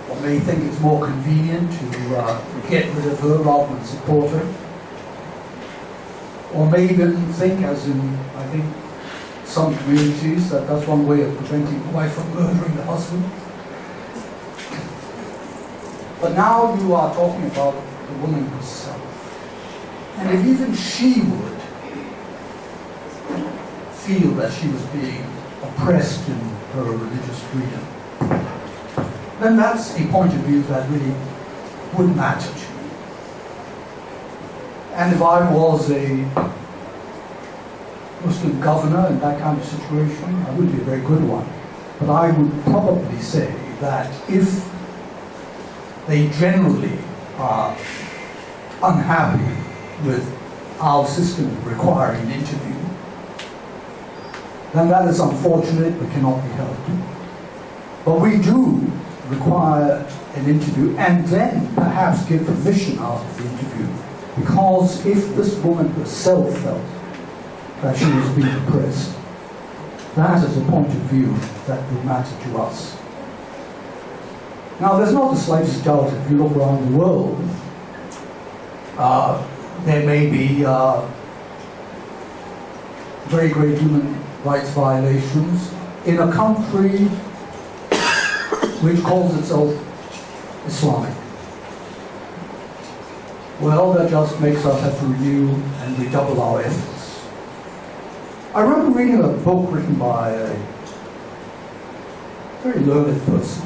or may think it's more convenient to get rid of her rather than support her, or may even think, as in, I think, some communities, that that's one way of preventing the wife from murdering the husband. But now you are talking about the woman herself. And if even she would feel that she was being oppressed in her religious freedom, then that's a point of view that really would matter to me. And if I was a Muslim governor in that kind of situation, I would be a very good one. But I would probably say that if they generally are unhappy with our system requiring an interview, then that is unfortunate but cannot be helped. But we do require an interview and then perhaps give permission after the interview, because if this woman herself felt that she was being oppressed, that is a point of view that would matter to us. Now, there's not the slightest doubt, if you look around the world, there may be very great human rights violations in a country which calls itself Islamic. Well, that just makes us have to renew and redouble our efforts. I remember reading a book written by a very learned person,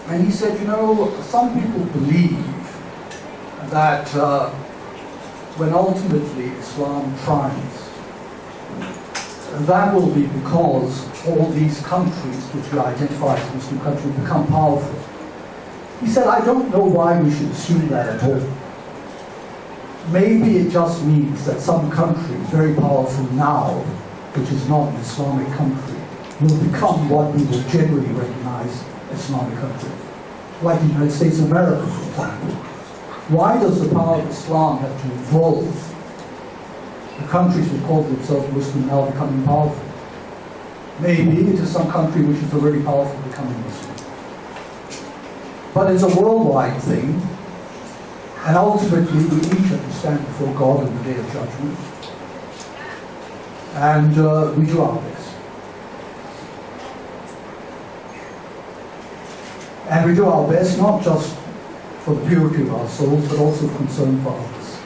and he said, you know, some people believe that when ultimately Islam triumphs, that will be because all these countries which we identify as Muslim countries become powerful. He said, I don't know why we should assume that at all. Maybe it just means that some country, very powerful now, which is not an Islamic country, will become what we will generally recognize as Islamic country. Like the United States of America, for example. Why does the power of Islam have to evolve the countries which call themselves Muslim now becoming powerful. Maybe it is some country which is already powerful becoming Muslim. But it's a worldwide thing, and ultimately we each have to stand before God on the day of judgment, and we do our best. And we do our best not just for the purity of our souls, but also concern for others.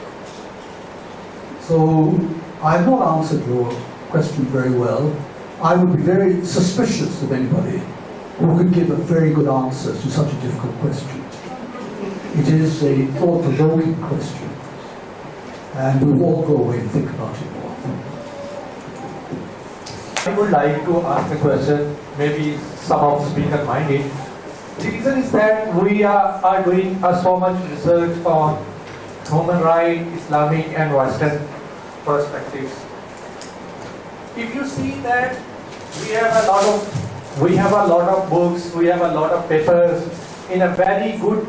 So I've not answered your question very well. I would be very suspicious of anybody who could give a very good answer to such a difficult question. It is a thought-provoking question, and we will all go away and think about it more. I would like to ask a question, maybe some of the speaker minded. The reason is that we are doing so much research on human rights, Islamic and Western perspectives. If you see that we have a lot of books, we have a lot of papers in a very good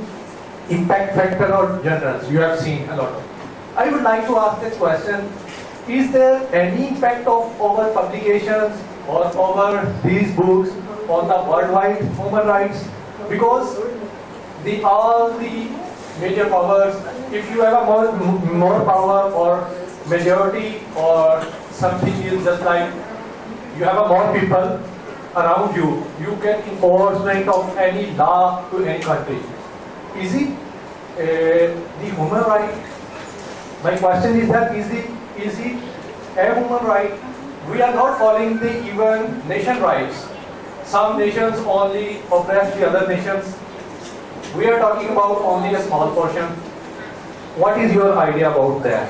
impact factor or journals, you have seen a lot of. I would like to ask this question, is there any impact of our publications or over these books on the worldwide human rights? Because all the major powers, if you have a more power or majority or something is just like you have a more people around you, you can enforcement of any law to any country. Is it the human right? My question is that is it a human right? We are not following the even nation rights. Some nations only oppress the other nations. We are talking about only a small portion. What is your idea about that?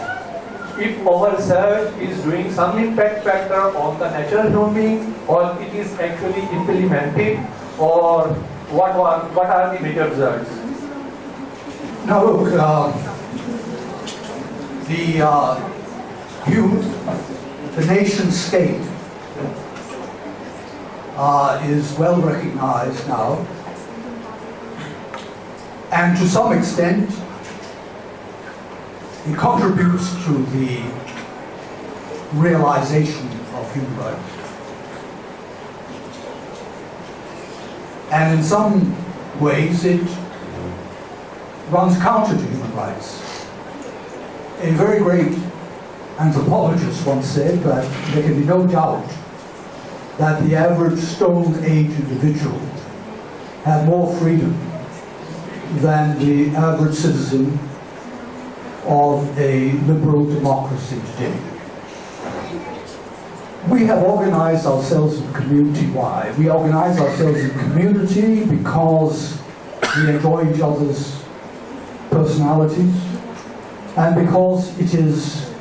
If our research is doing some impact factor on the natural human being, or it is actually implemented, or what are the major results? Now look, the nation state is well recognized now, and to some extent it contributes to the realization of human rights. And in some ways it runs counter to human rights. A very great anthropologist once said that there can be no doubt that the average Stone Age individual had more freedom than the average citizen of a liberal democracy today. We have organized ourselves in community. Why? We organize ourselves in community because we enjoy each other's personalities and because it is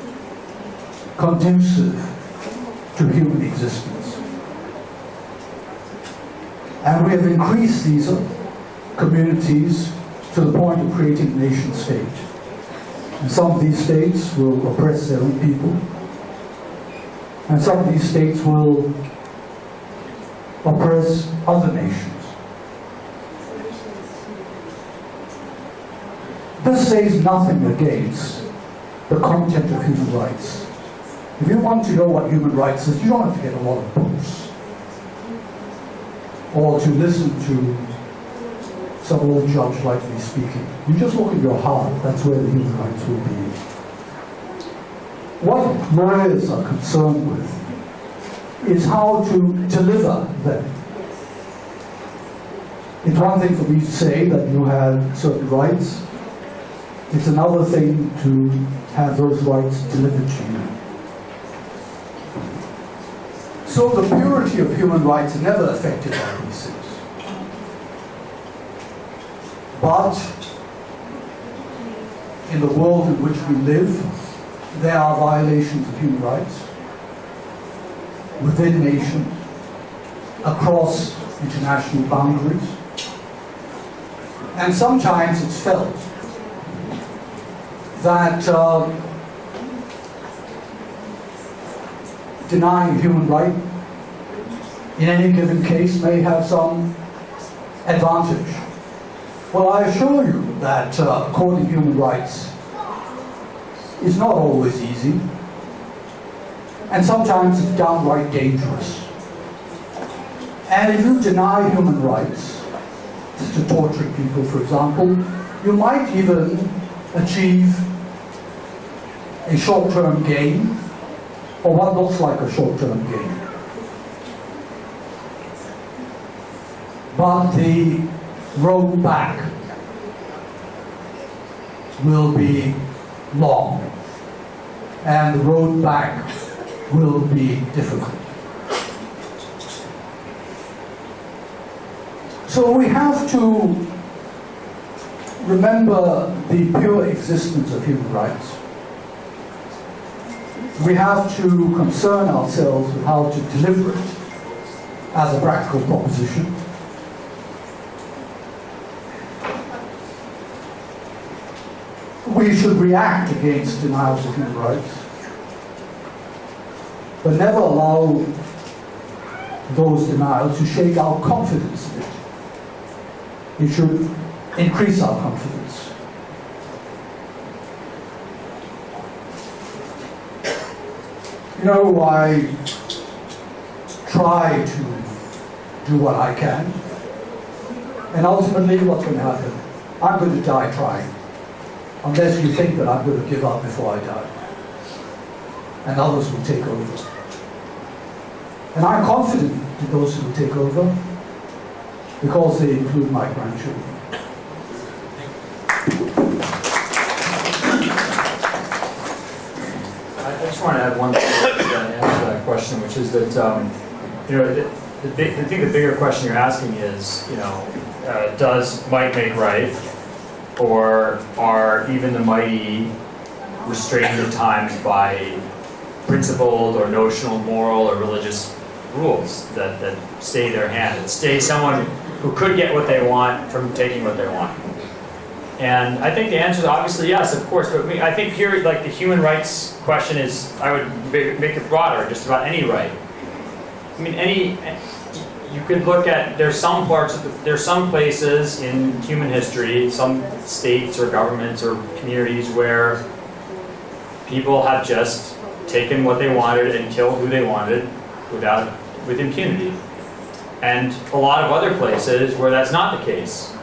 conducive to human existence. And we have increased these communities to the point of creating a nation state. And some of these states will oppress their own people. And some of these states will oppress other nations. This says nothing against the content of human rights. If you want to know what human rights is, you don't have to get a lot of books or to listen to some old judge like me speaking. You just look at your heart, that's where the human rights will be. What lawyers are concerned with is how to deliver them. It's one thing for me to say that you have certain rights. It's another thing to have those rights delivered to you. So the purity of human rights is never affected by these things. But in the world in which we live, there are violations of human rights within nations, across international boundaries, and sometimes it's felt that denying a human right in any given case may have some advantage. Well, I assure you that according to human rights is not always easy. and sometimes it's downright dangerous. And if you deny human rights, such as torturing people, for example, you might even achieve a short-term gain, or what looks like a short-term gain. But the road back will be long, and the road back will be difficult. So we have to remember the pure existence of human rights. We have to concern ourselves with how to deliver it as a practical proposition. We should react against denials of human rights, but never allow those denials to shake our confidence in it. It should increase our confidence. You know, I try to do what I can, and ultimately what's going to happen? I'm going to die trying. Unless you think that I'm going to give up before I die. And others will take over. And I'm confident in those who will take over because they include my grandchildren. I just want to add one thing to answer that question, which is that, you know, I think the bigger question you're asking is, you know, does might make right? Or are even the mighty restrained at times by principled or notional moral or religious rules that stay their hand, that stay someone who could get what they want from taking what they want? And I think the answer is obviously yes, of course, but I think here, like, the human rights question is, I would make it broader, just about any right. I mean, you could look at, there's some places in human history, some states or governments or communities where people have just taken what they wanted and killed who they wanted with impunity. And a lot of other places where that's not the case.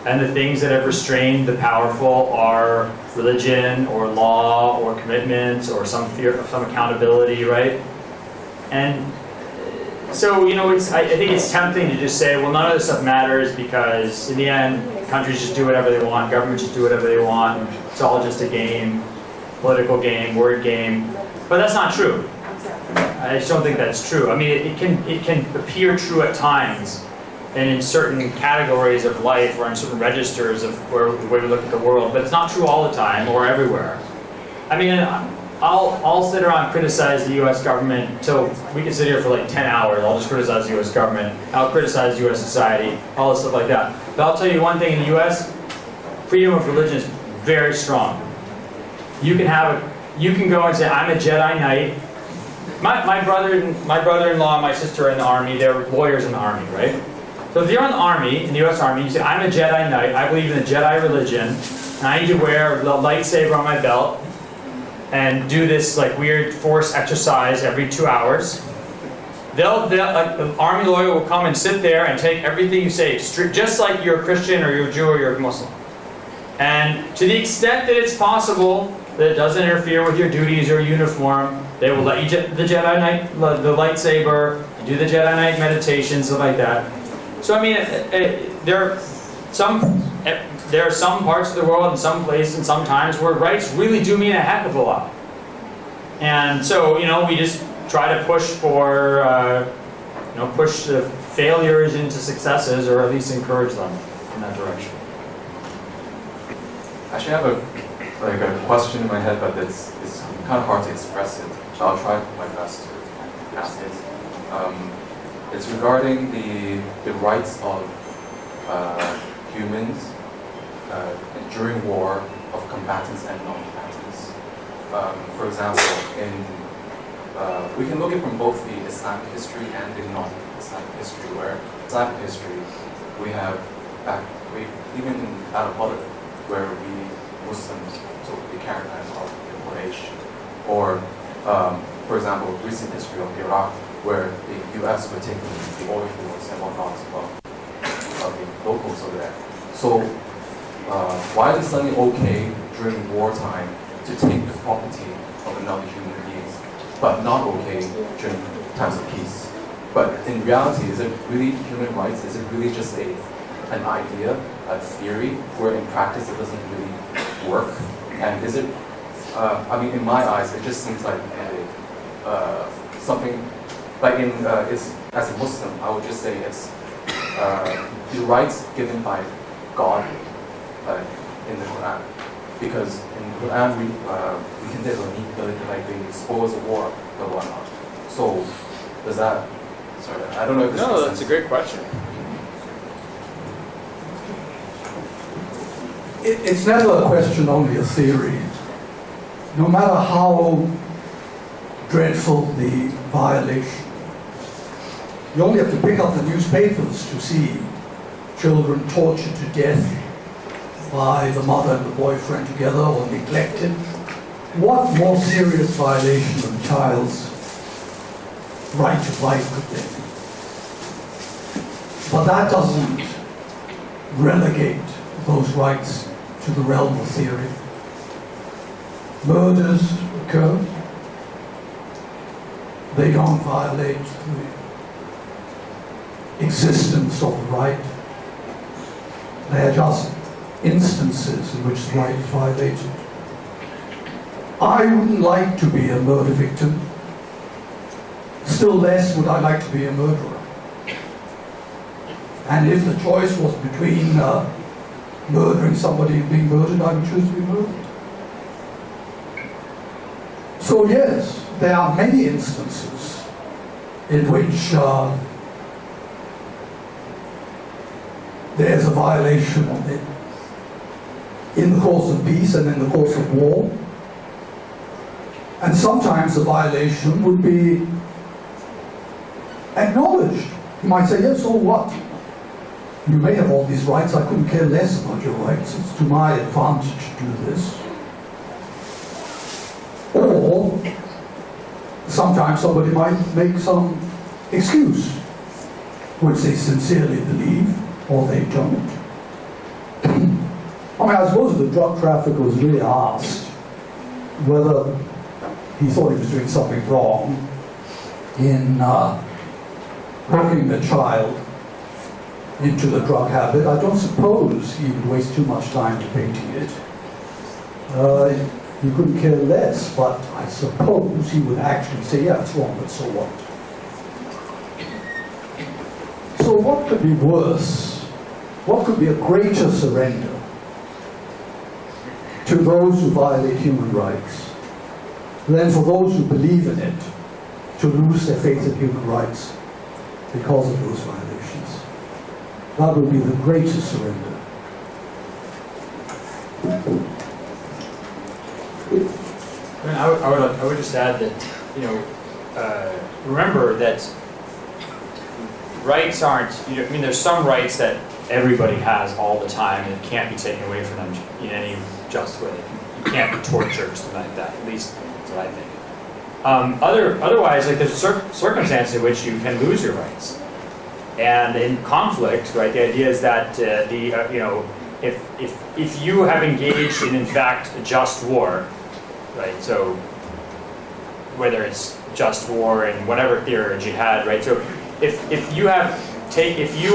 And the things that have restrained the powerful are religion or law or commitments or some fear of some accountability, right? And so, you know, I think it's tempting to just say, well, none of this stuff matters because in the end, countries just do whatever they want, governments just do whatever they want, it's all just a game, political game, word game. But that's not true. I just don't think that's true. I mean, it can appear true at times and in certain categories of life or in certain registers of the way we look at the world, but it's not true all the time or everywhere. I mean, I'll sit around and criticize the U.S. government until we can sit here for like 10 hours. I'll just criticize the U.S. government. I'll criticize U.S. society, all this stuff like that. But I'll tell you one thing in the U.S., freedom of religion is very strong. You can go and say, I'm a Jedi Knight. My brother-in-law and my sister are in the Army. They're lawyers in the Army, right? So if you're in the Army, in the U.S. Army, you say, I'm a Jedi Knight. I believe in the Jedi religion, and I need to wear a lightsaber on my belt and do this like weird force exercise every 2 hours. Like, the Army lawyer will come and sit there and take everything you say, just like you're a Christian or you're a Jew or you're a Muslim. And to the extent that it's possible that it doesn't interfere with your duties or uniform, they will let you the Jedi Knight, the lightsaber, do the Jedi Knight meditation, stuff like that. So I mean, there are some parts of the world and some places and some times where rights really do mean a heck of a lot. And so, you know, we just try to push for, push the failures into successes, or at least encourage them in that direction. Actually, I have a question in my head, but it's kind of hard to express it. So I'll try my best to ask it. It's regarding the rights of humans during war, of combatants and non-combatants. For example, we can look at from both the Islamic history and the non-Islamic history. Where Islamic history, even out of Badr, where we Muslims took the caravan of the Quraysh, or for example, recent history of Iraq, where the U.S. were taking the oil fields and whatnot of the locals over there. So why is it suddenly okay during wartime to take the property of another human being, but not okay during times of peace? But in reality, is it really human rights? Is it really just an idea, a theory, where in practice it doesn't really work? And is it, I mean, in my eyes, it just seems like something, like it's, as a Muslim, I would just say it's the rights given by God in the Quran. Because in the Quran, we can say like the spoils of war or whatnot. So, does that, sorry, I don't know if this makes No, sense. that's a great question. It's never a question only of theory. No matter how dreadful the violation, you only have to pick up the newspapers to see children tortured to death by the mother and the boyfriend together or neglected. What more serious violation of a child's right to life could there be? But that doesn't relegate those rights to the realm of theory. Murders occur. They don't violate the existence of the right. They are just instances in which the right is violated. I wouldn't like to be a murder victim. Still less would I like to be a murderer. And if the choice was between murdering somebody and being murdered, I would choose to be murdered. So yes, there are many instances in which there's a violation of it in the course of peace and in the course of war. And sometimes the violation would be acknowledged. You might say, yes, so what? You may have all these rights, I couldn't care less about your rights. It's to my advantage to do this. Or sometimes somebody might make some excuse, which they sincerely believe, or they don't. I mean, I suppose if the drug trafficker was really asked whether he thought he was doing something wrong in hooking the child into the drug habit, I don't suppose he would waste too much time debating it. He couldn't care less, but I suppose he would actually say, yeah, it's wrong, but so what? So what could be worse? What could be a greater surrender to those who violate human rights than for those who believe in it to lose their faith in human rights because of those violations? That would be the greatest surrender. I would just add that, remember that rights aren't, there's some rights that everybody has all the time and it can't be taken away from them in any just way. You can't be tortured or something like that, at least that's what I think. Otherwise, like there's circumstances in which you can lose your rights. And in conflict, right, the idea is that if you have engaged in fact a just war, right? So whether it's just war in whatever theory or jihad, right? So if you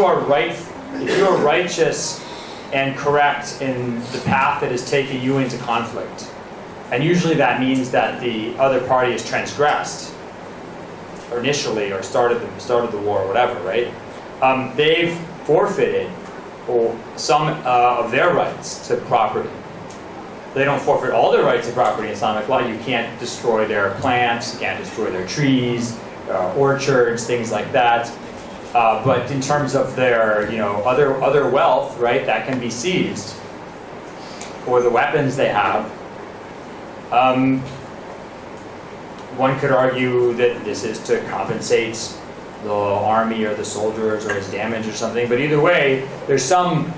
are righteous and correct in the path that is taking you into conflict, and usually that means that the other party has transgressed or initially or started the war or whatever, right? They've forfeited some of their rights to property. They don't forfeit all their rights to property in Islamic law. You can't destroy their plants, you can't destroy their trees, orchards, things like that. But in terms of their, other wealth, right, that can be seized, or the weapons they have. One could argue that this is to compensate the army or the soldiers or its damage or something. But either way, there's some.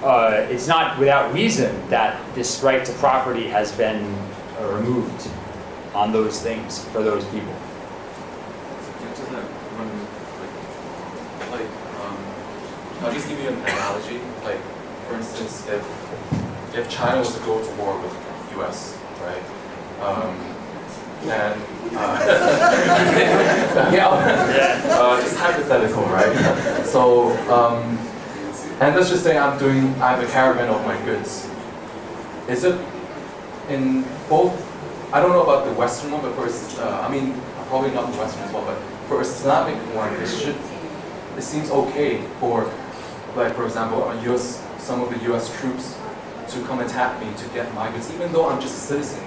It's not without reason that this right to property has been removed on those things for those people. like, I'll just give you an analogy. Like, for instance, if China was to go to war with the US, right? And just hypothetical, right? So, and let's just say I have a caravan of my goods. Is it in both? I don't know about the Western one, but I mean, probably not the Western as well. But for Islamic one, it seems okay for, like, for example, some of the U.S. troops to come attack me to get my goods, even though I'm just a citizen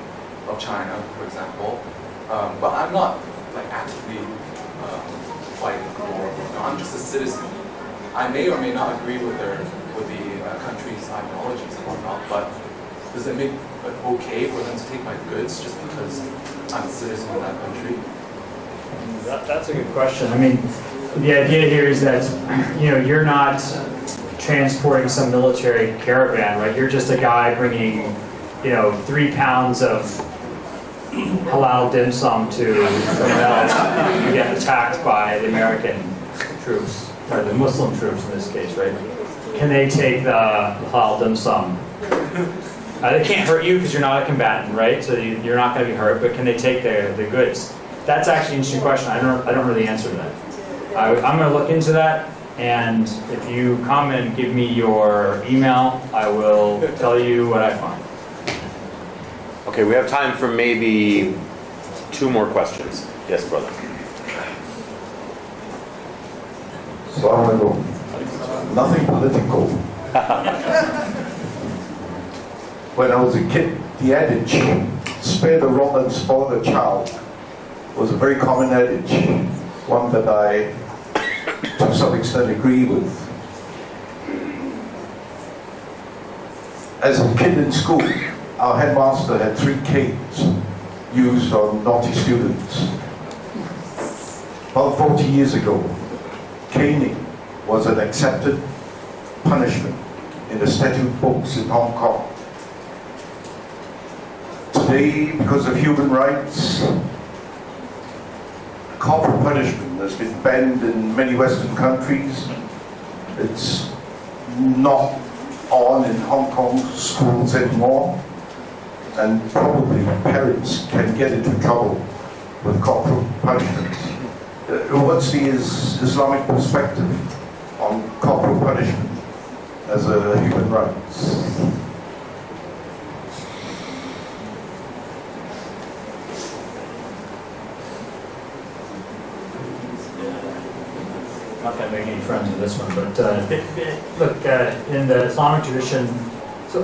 of China, for example. But I'm not like actively fighting the war. No, I'm just a citizen. I may or may not agree with the country's ideologies and whatnot, but does it make it okay for them to take my goods just because I'm a citizen of that country? That's a good question. I mean, the idea here is that, you know, you're not transporting some military caravan, right? You're just a guy bringing, you know, 3 pounds of halal dim sum to someone else to get attacked by the American troops, or the Muslim troops in this case, right? Can they take the halal dim sum? They can't hurt you because you're not a combatant, right? So you're not going to be hurt, but can they take the goods? That's actually an interesting question. I don't know the answer to that. I'm going to look into that, and if you come and give me your email, I will tell you what I find. Okay, we have time for maybe 2 more questions. Yes, brother. Nothing political. When I was a kid, the adage, spare the rod and spoil the child, was a very common adage, one that I, to some extent, agree with. As a kid in school, our headmaster had 3 canes used on naughty students. About 40 years ago, caning was an accepted punishment in the statute books in Hong Kong. Today, because of human rights, corporal punishment has been banned in many Western countries. It's not on in Hong Kong schools anymore, and probably parents can get into trouble with corporal punishment. What's the Islamic perspective on corporal punishment as a human right? Not going to make any friends with this one, but look, in the Islamic tradition, so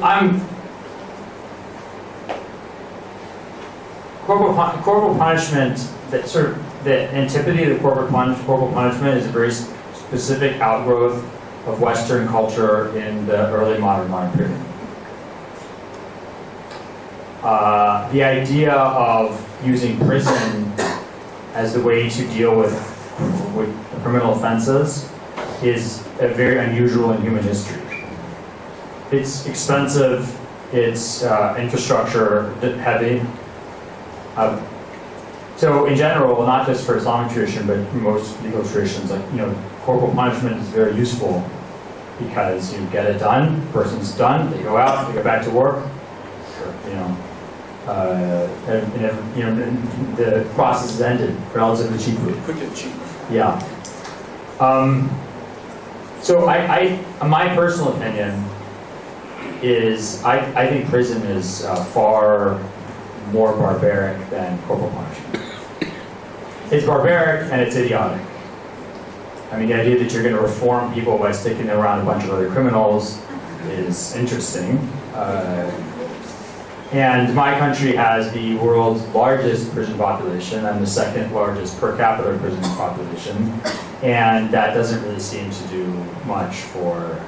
corporal punishment, that sort of the antipathy of the corporal punishment is a very specific outgrowth of Western culture in the early modern period. The idea of using prison as the way to deal with criminal offenses is very unusual in human history. It's expensive, it's infrastructure heavy. So in general, not just for Islamic tradition, but most legal traditions, like, you know, corporal punishment is very useful because you get it done, person's done, they go out, they go back to work, you know, and the process is ended relatively cheaply. Quick and cheap. Yeah. So my personal opinion is I think prison is far more barbaric than corporal punishment. It's barbaric and it's idiotic. I mean, the idea that you're going to reform people by sticking them around a bunch of other criminals is interesting. And my country has the world's largest prison population and the 2nd largest per capita prison population, and that doesn't really seem to do much for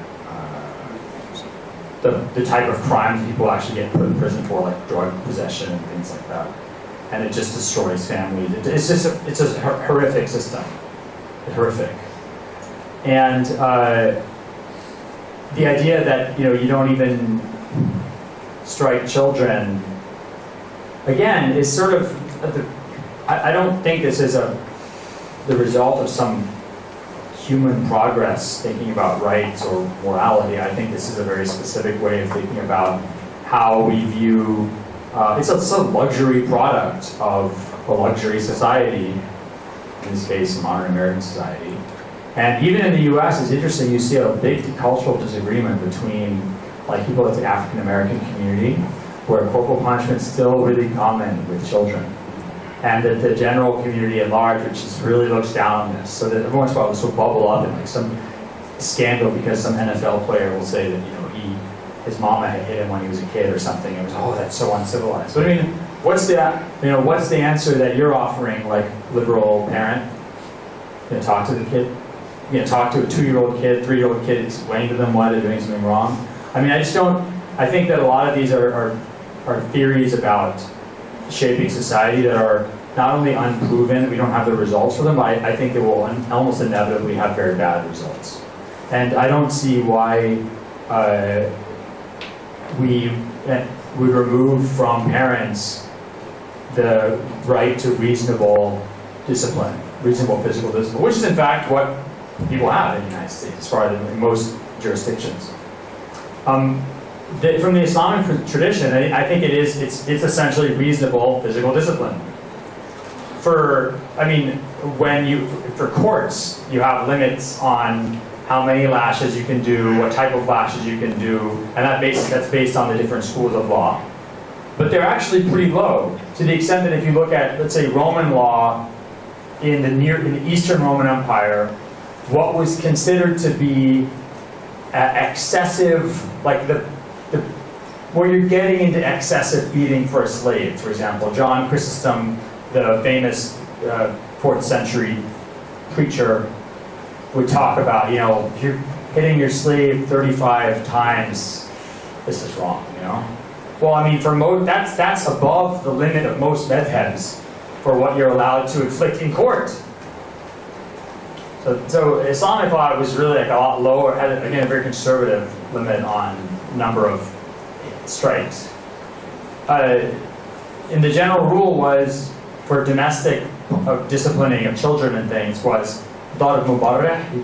the type of crimes people actually get put in prison for, like drug possession and things like that. And it just destroys families. It's a horrific system. It's horrific. And the idea that, you know, you don't even strike children, again, is sort of, I don't think this is the result of some human progress, thinking about rights or morality. I think this is a very specific way of thinking about how we view, it's a luxury product of a luxury society, in this case, modern American society. And even in the US, it's interesting, you see a big cultural disagreement between like people in the African American community, where corporal punishment is still really common with children. And that the general community at large, which just really looks down on this, so that every once in a while this will bubble up in like some scandal because some NFL player will say that, you know, his mama had hit him when he was a kid or something. It was, oh, that's so uncivilized. But I mean, what's the answer that you're offering, like liberal parent? You know, talk to the kid. You know, talk to a 2-year-old kid, 3-year-old kid, explain to them why they're doing something wrong. I mean, I think that a lot of these are theories about shaping society that are not only unproven, we don't have the results for them, but I think they will almost inevitably have very bad results. And I don't see why we would remove from parents the right to reasonable discipline, reasonable physical discipline, which is in fact what people have in the United States, as far as in most jurisdictions. From the Islamic tradition, I think it's essentially reasonable physical discipline. For courts, you have limits on how many lashes you can do, what type of lashes you can do, and that's based on the different schools of law. But they're actually pretty low, to the extent that if you look at, let's say, Roman law in the Eastern Roman Empire, what was considered to be excessive, like where you're getting into excessive beating for a slave, for example. John Chrysostom, the famous 4th century preacher, would talk about, you know, if you're hitting your slave 35 times, this is wrong, you know? Well, I mean, that's above the limit of most madhabs for what you're allowed to inflict in court. So Islamic law was really like a lot lower, had again a very conservative limit on number of strikes. And the general rule was for domestic disciplining of children and things was darb mubarrah. You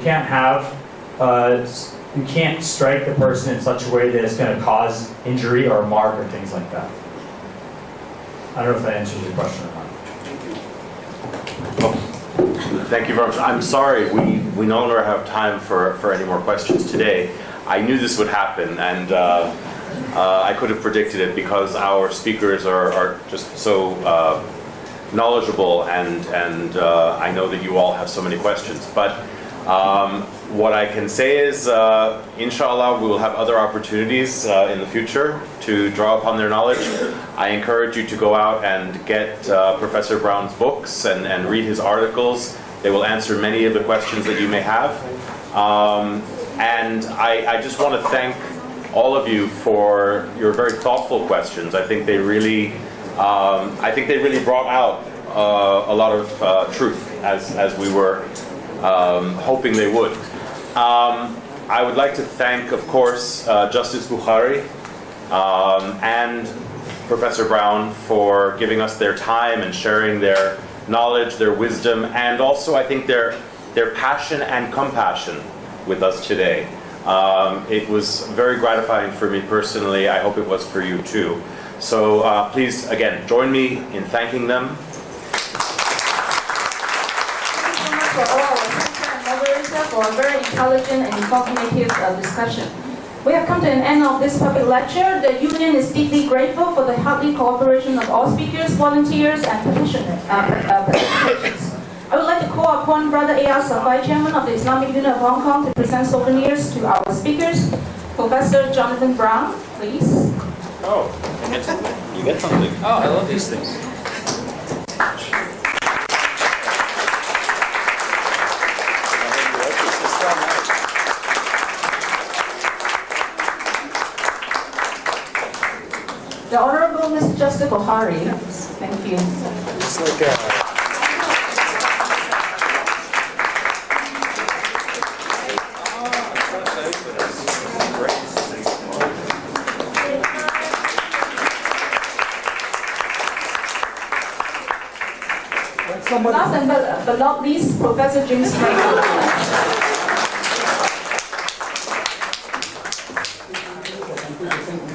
can't strike the person in such a way that it's going to cause injury or mark or things like that. I don't know if that answers your question or not. Thank you very much. I'm sorry, we no longer have time for any more questions today. I knew this would happen, and I could have predicted it because our speakers are just so knowledgeable, and I know that you all have so many questions. But what I can say is, inshallah, we will have other opportunities in the future to draw upon their knowledge. I encourage you to go out and get Professor Brown's books and read his articles. They will answer many of the questions that you may have. And I just want to thank all of you for your very thoughtful questions. I think they really brought out a lot of truth as we were hoping they would. I would like to thank, of course, Justice Bukhari and Professor Brown for giving us their time and sharing their knowledge, their wisdom, and also I think their passion and compassion with us today. It was very gratifying for me personally. I hope it was for you too. So please, again, join me in thanking them. For a very intelligent and informative discussion. We have come to an end of this public lecture. The Union is deeply grateful for the hearty cooperation of all speakers, volunteers, and participants. I would like to call upon Brother A.R. Safai, Chairman of the Islamic Union of Hong Kong, to present souvenirs to our speakers. Professor Jonathan Brown, please. Oh, you get something. Oh, I love these things. The Honorable Mr. Justice Bukhari. Thank you. It's like Last but not least, Professor James Frank. I think